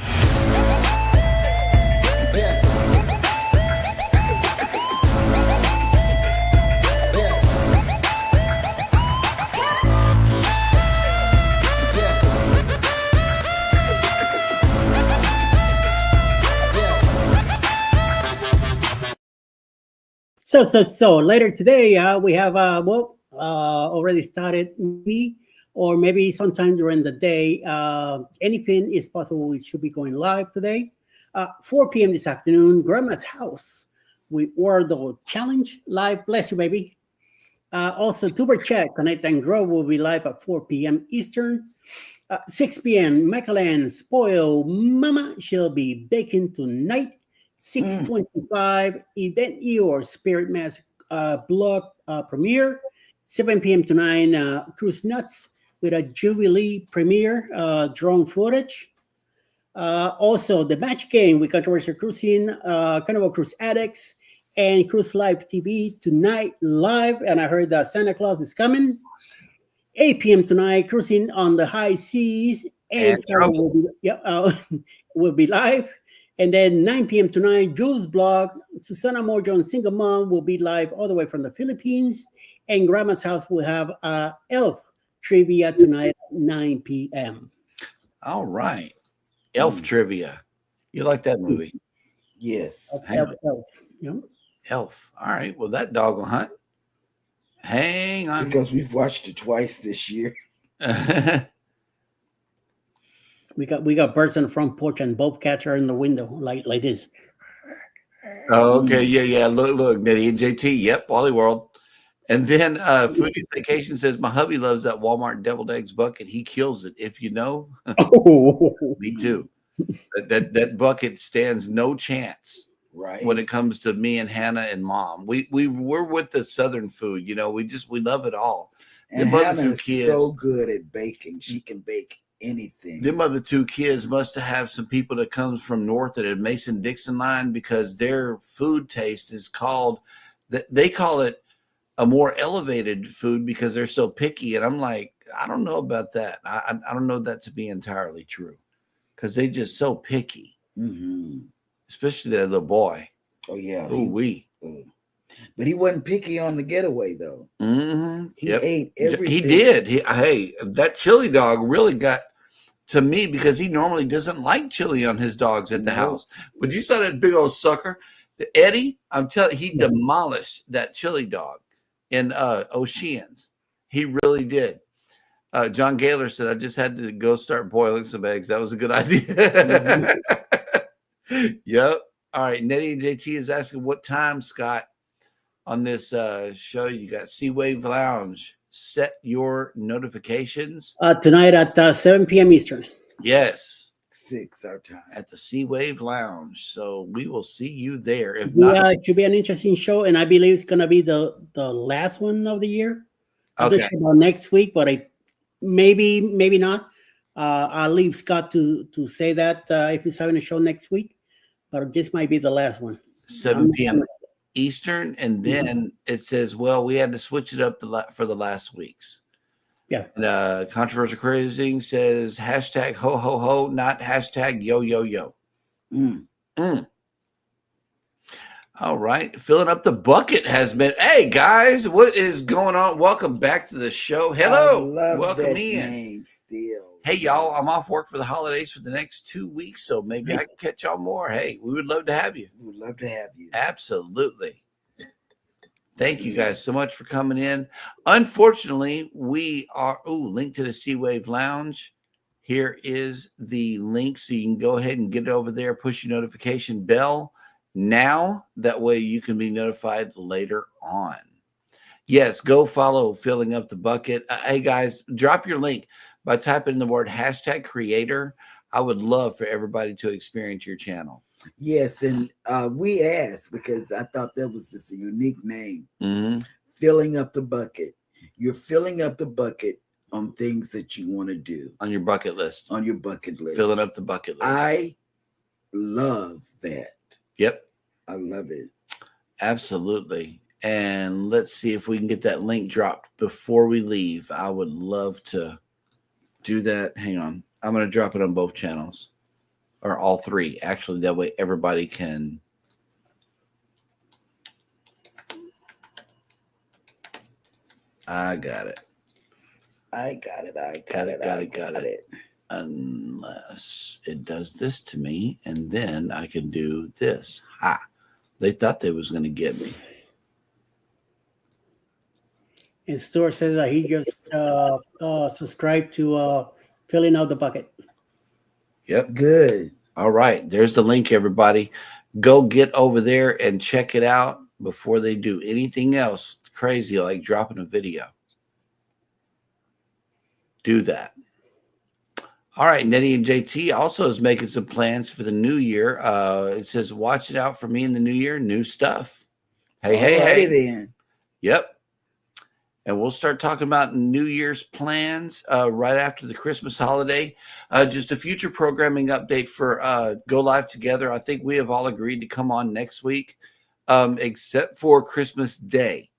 Speaker 1: So later today, we have already started or maybe sometime during the day. Anything is possible. We should be going live today, 4 p.m. this afternoon. Grandma's house with Wordle Challenge live. Bless you, baby. Also, Tuber Chat Connect and Grow will be live at 4 p.m. Eastern. 6 p.m. Macallan Spoil Mama. She'll be baking tonight. 6:25 Event Your Spirit Mass blog premiere. 7 p.m. to 9 Cruise Nuts with a Jubilee premiere drone footage. Also, the match game with Controversial Cruising, Carnival Cruise Addicts, and Cruise Live TV tonight live. And I heard that Santa Claus is coming. 8 p.m. tonight, Cruising on the High Seas and
Speaker 3: Trouble.
Speaker 1: will be live. And then 9 p.m. tonight, Jules' blog, Susana Mojo and Single Mom will be live all the way from the Philippines. And Grandma's house will have Elf trivia tonight at 9 p.m.
Speaker 3: All right. Elf trivia. You like that movie?
Speaker 2: Yes.
Speaker 1: Elf. Yep.
Speaker 3: Elf. All right. Well, that dog will hunt. Hang on.
Speaker 2: Because we've watched it twice this year.
Speaker 1: We got birds on the front porch and both cats are in the window like this.
Speaker 3: Oh, okay. Yeah. Look, Nettie and JT. Yep. Wally World. And then Foodie Vacation says, my hubby loves that Walmart deviled eggs bucket. He kills it. If you know. Me too. That bucket stands no chance.
Speaker 2: Right.
Speaker 3: When it comes to me and Hannah and Mom. We're with the Southern food. You know, we love it all.
Speaker 2: And
Speaker 3: Them other
Speaker 2: Hannah
Speaker 3: two
Speaker 2: is
Speaker 3: kids,
Speaker 2: so good at baking. She can bake anything.
Speaker 3: them other two kids must have some people that comes from north of the Mason-Dixon line, because their food taste is called, they call it a more elevated food because they're so picky. And I'm like, I don't know about that. I don't know that to be entirely true, because they just so picky.
Speaker 2: Mm-hmm.
Speaker 3: Especially that little boy.
Speaker 2: Oh, yeah. But he wasn't picky on the getaway, though.
Speaker 3: Mm-hmm.
Speaker 2: He ate everything.
Speaker 3: He did. Hey, that chili dog really got to me, because he normally doesn't like chili on his dogs at the house. But you saw that big old sucker, Eddie. I'm telling you, he demolished that chili dog in Oceans. He really did. John Gaylor said, I just had to go start boiling some eggs. That was a good idea. Mm-hmm. Yep. All right. Nettie and JT is asking what time, Scott, on this show. You got Sea Wave Lounge. Set your notifications.
Speaker 1: Tonight at 7 p.m. Eastern.
Speaker 3: Yes.
Speaker 2: 6 our time.
Speaker 3: At the Sea Wave Lounge. So we will see you there. If not,
Speaker 1: it should be an interesting show. And I believe it's going to be the last one of the year.
Speaker 3: Okay.
Speaker 1: This about next week, but maybe not. I'll leave Scott to say that if he's having a show next week, but this might be the last one.
Speaker 3: 7 p.m. Eastern, and then it says, well, we had to switch it up for the last weeks.
Speaker 1: Yeah.
Speaker 3: And, Controversial Cruising says hashtag ho ho ho, not hashtag yo yo yo. All right. Filling up the bucket has been. Hey guys, what is going on? Welcome back to the show. Hello. Welcome
Speaker 2: that
Speaker 3: in.
Speaker 2: Name still.
Speaker 3: Hey y'all, I'm off work for the holidays for the next 2 weeks, so maybe I can catch y'all more. Hey, we would love to have you.
Speaker 2: We would love to have you.
Speaker 3: Absolutely. Thank you guys so much for coming in. Unfortunately, we are linked to the Sea Wave Lounge. Here is the link, so you can go ahead and get it over there. Push your notification bell now. That way you can be notified later on. Yes, go follow Filling Up the Bucket. Hey guys, drop your link by typing in the word hashtag creator. I would love for everybody to experience your channel.
Speaker 2: Yes, and we asked because I thought that was just a unique name.
Speaker 3: Mm-hmm.
Speaker 2: Filling up the bucket. You're filling up the bucket on things that you want to do.
Speaker 3: On your bucket list.
Speaker 2: On your bucket list.
Speaker 3: Filling up the bucket list.
Speaker 2: I love that.
Speaker 3: Yep.
Speaker 2: I love it.
Speaker 3: Absolutely. And let's see if we can get that link dropped before we leave. I would love to do that. Hang on. I'm going to drop it on both channels, or all three. Actually, that way everybody can. I got it.
Speaker 2: I got it.
Speaker 3: Unless it does this to me, and then I can do this. Ha! They thought they was going to get me.
Speaker 1: And Stuart says that he just subscribed to Filling Out the Bucket.
Speaker 3: Yep.
Speaker 2: Good.
Speaker 3: All right. There's the link, everybody. Go get over there and check it out before they do anything else crazy like dropping a video. Do that. All right. Nettie and JT also is making some plans for the new year. It says, watch it out for me in the new year. New stuff. Hey,
Speaker 2: Alrighty
Speaker 3: hey.
Speaker 2: Then.
Speaker 3: Yep. And we'll start talking about New Year's plans right after the Christmas holiday. Just a future programming update for Go Live Together. I think we have all agreed to come on next week, except for Christmas Day.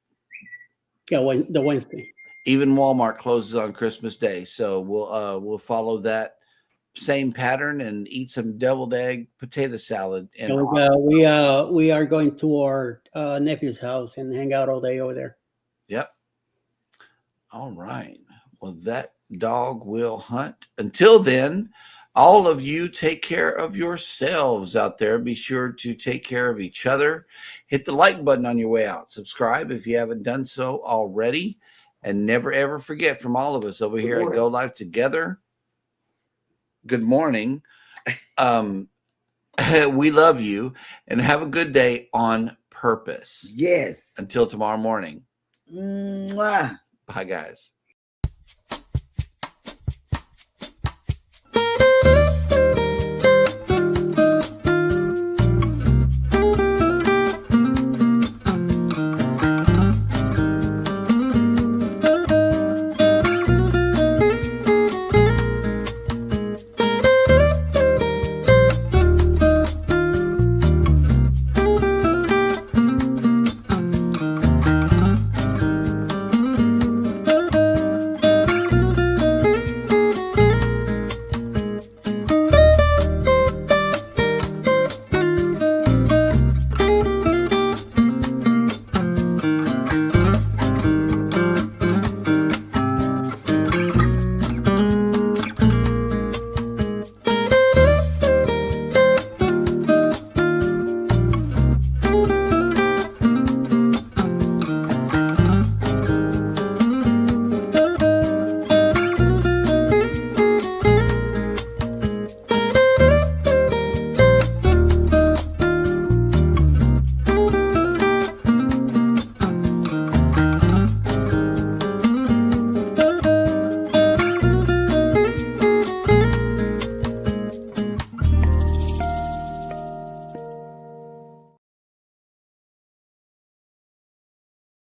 Speaker 1: Yeah, the Wednesday.
Speaker 3: Even Walmart closes on Christmas Day, so we'll follow that same pattern and eat some deviled egg potato salad. And
Speaker 1: we are going to our nephew's house and hang out all day over there.
Speaker 3: Yep. All right. Well, that dog will hunt. Until then, all of you take care of yourselves out there. Be sure to take care of each other. Hit the like button on your way out. Subscribe if you haven't done so already. And never, ever forget, from all of us over here at Go Live Together, good morning. We love you, and have a good day on purpose.
Speaker 2: Yes.
Speaker 3: Until tomorrow morning.
Speaker 2: Mwah.
Speaker 3: Bye, guys.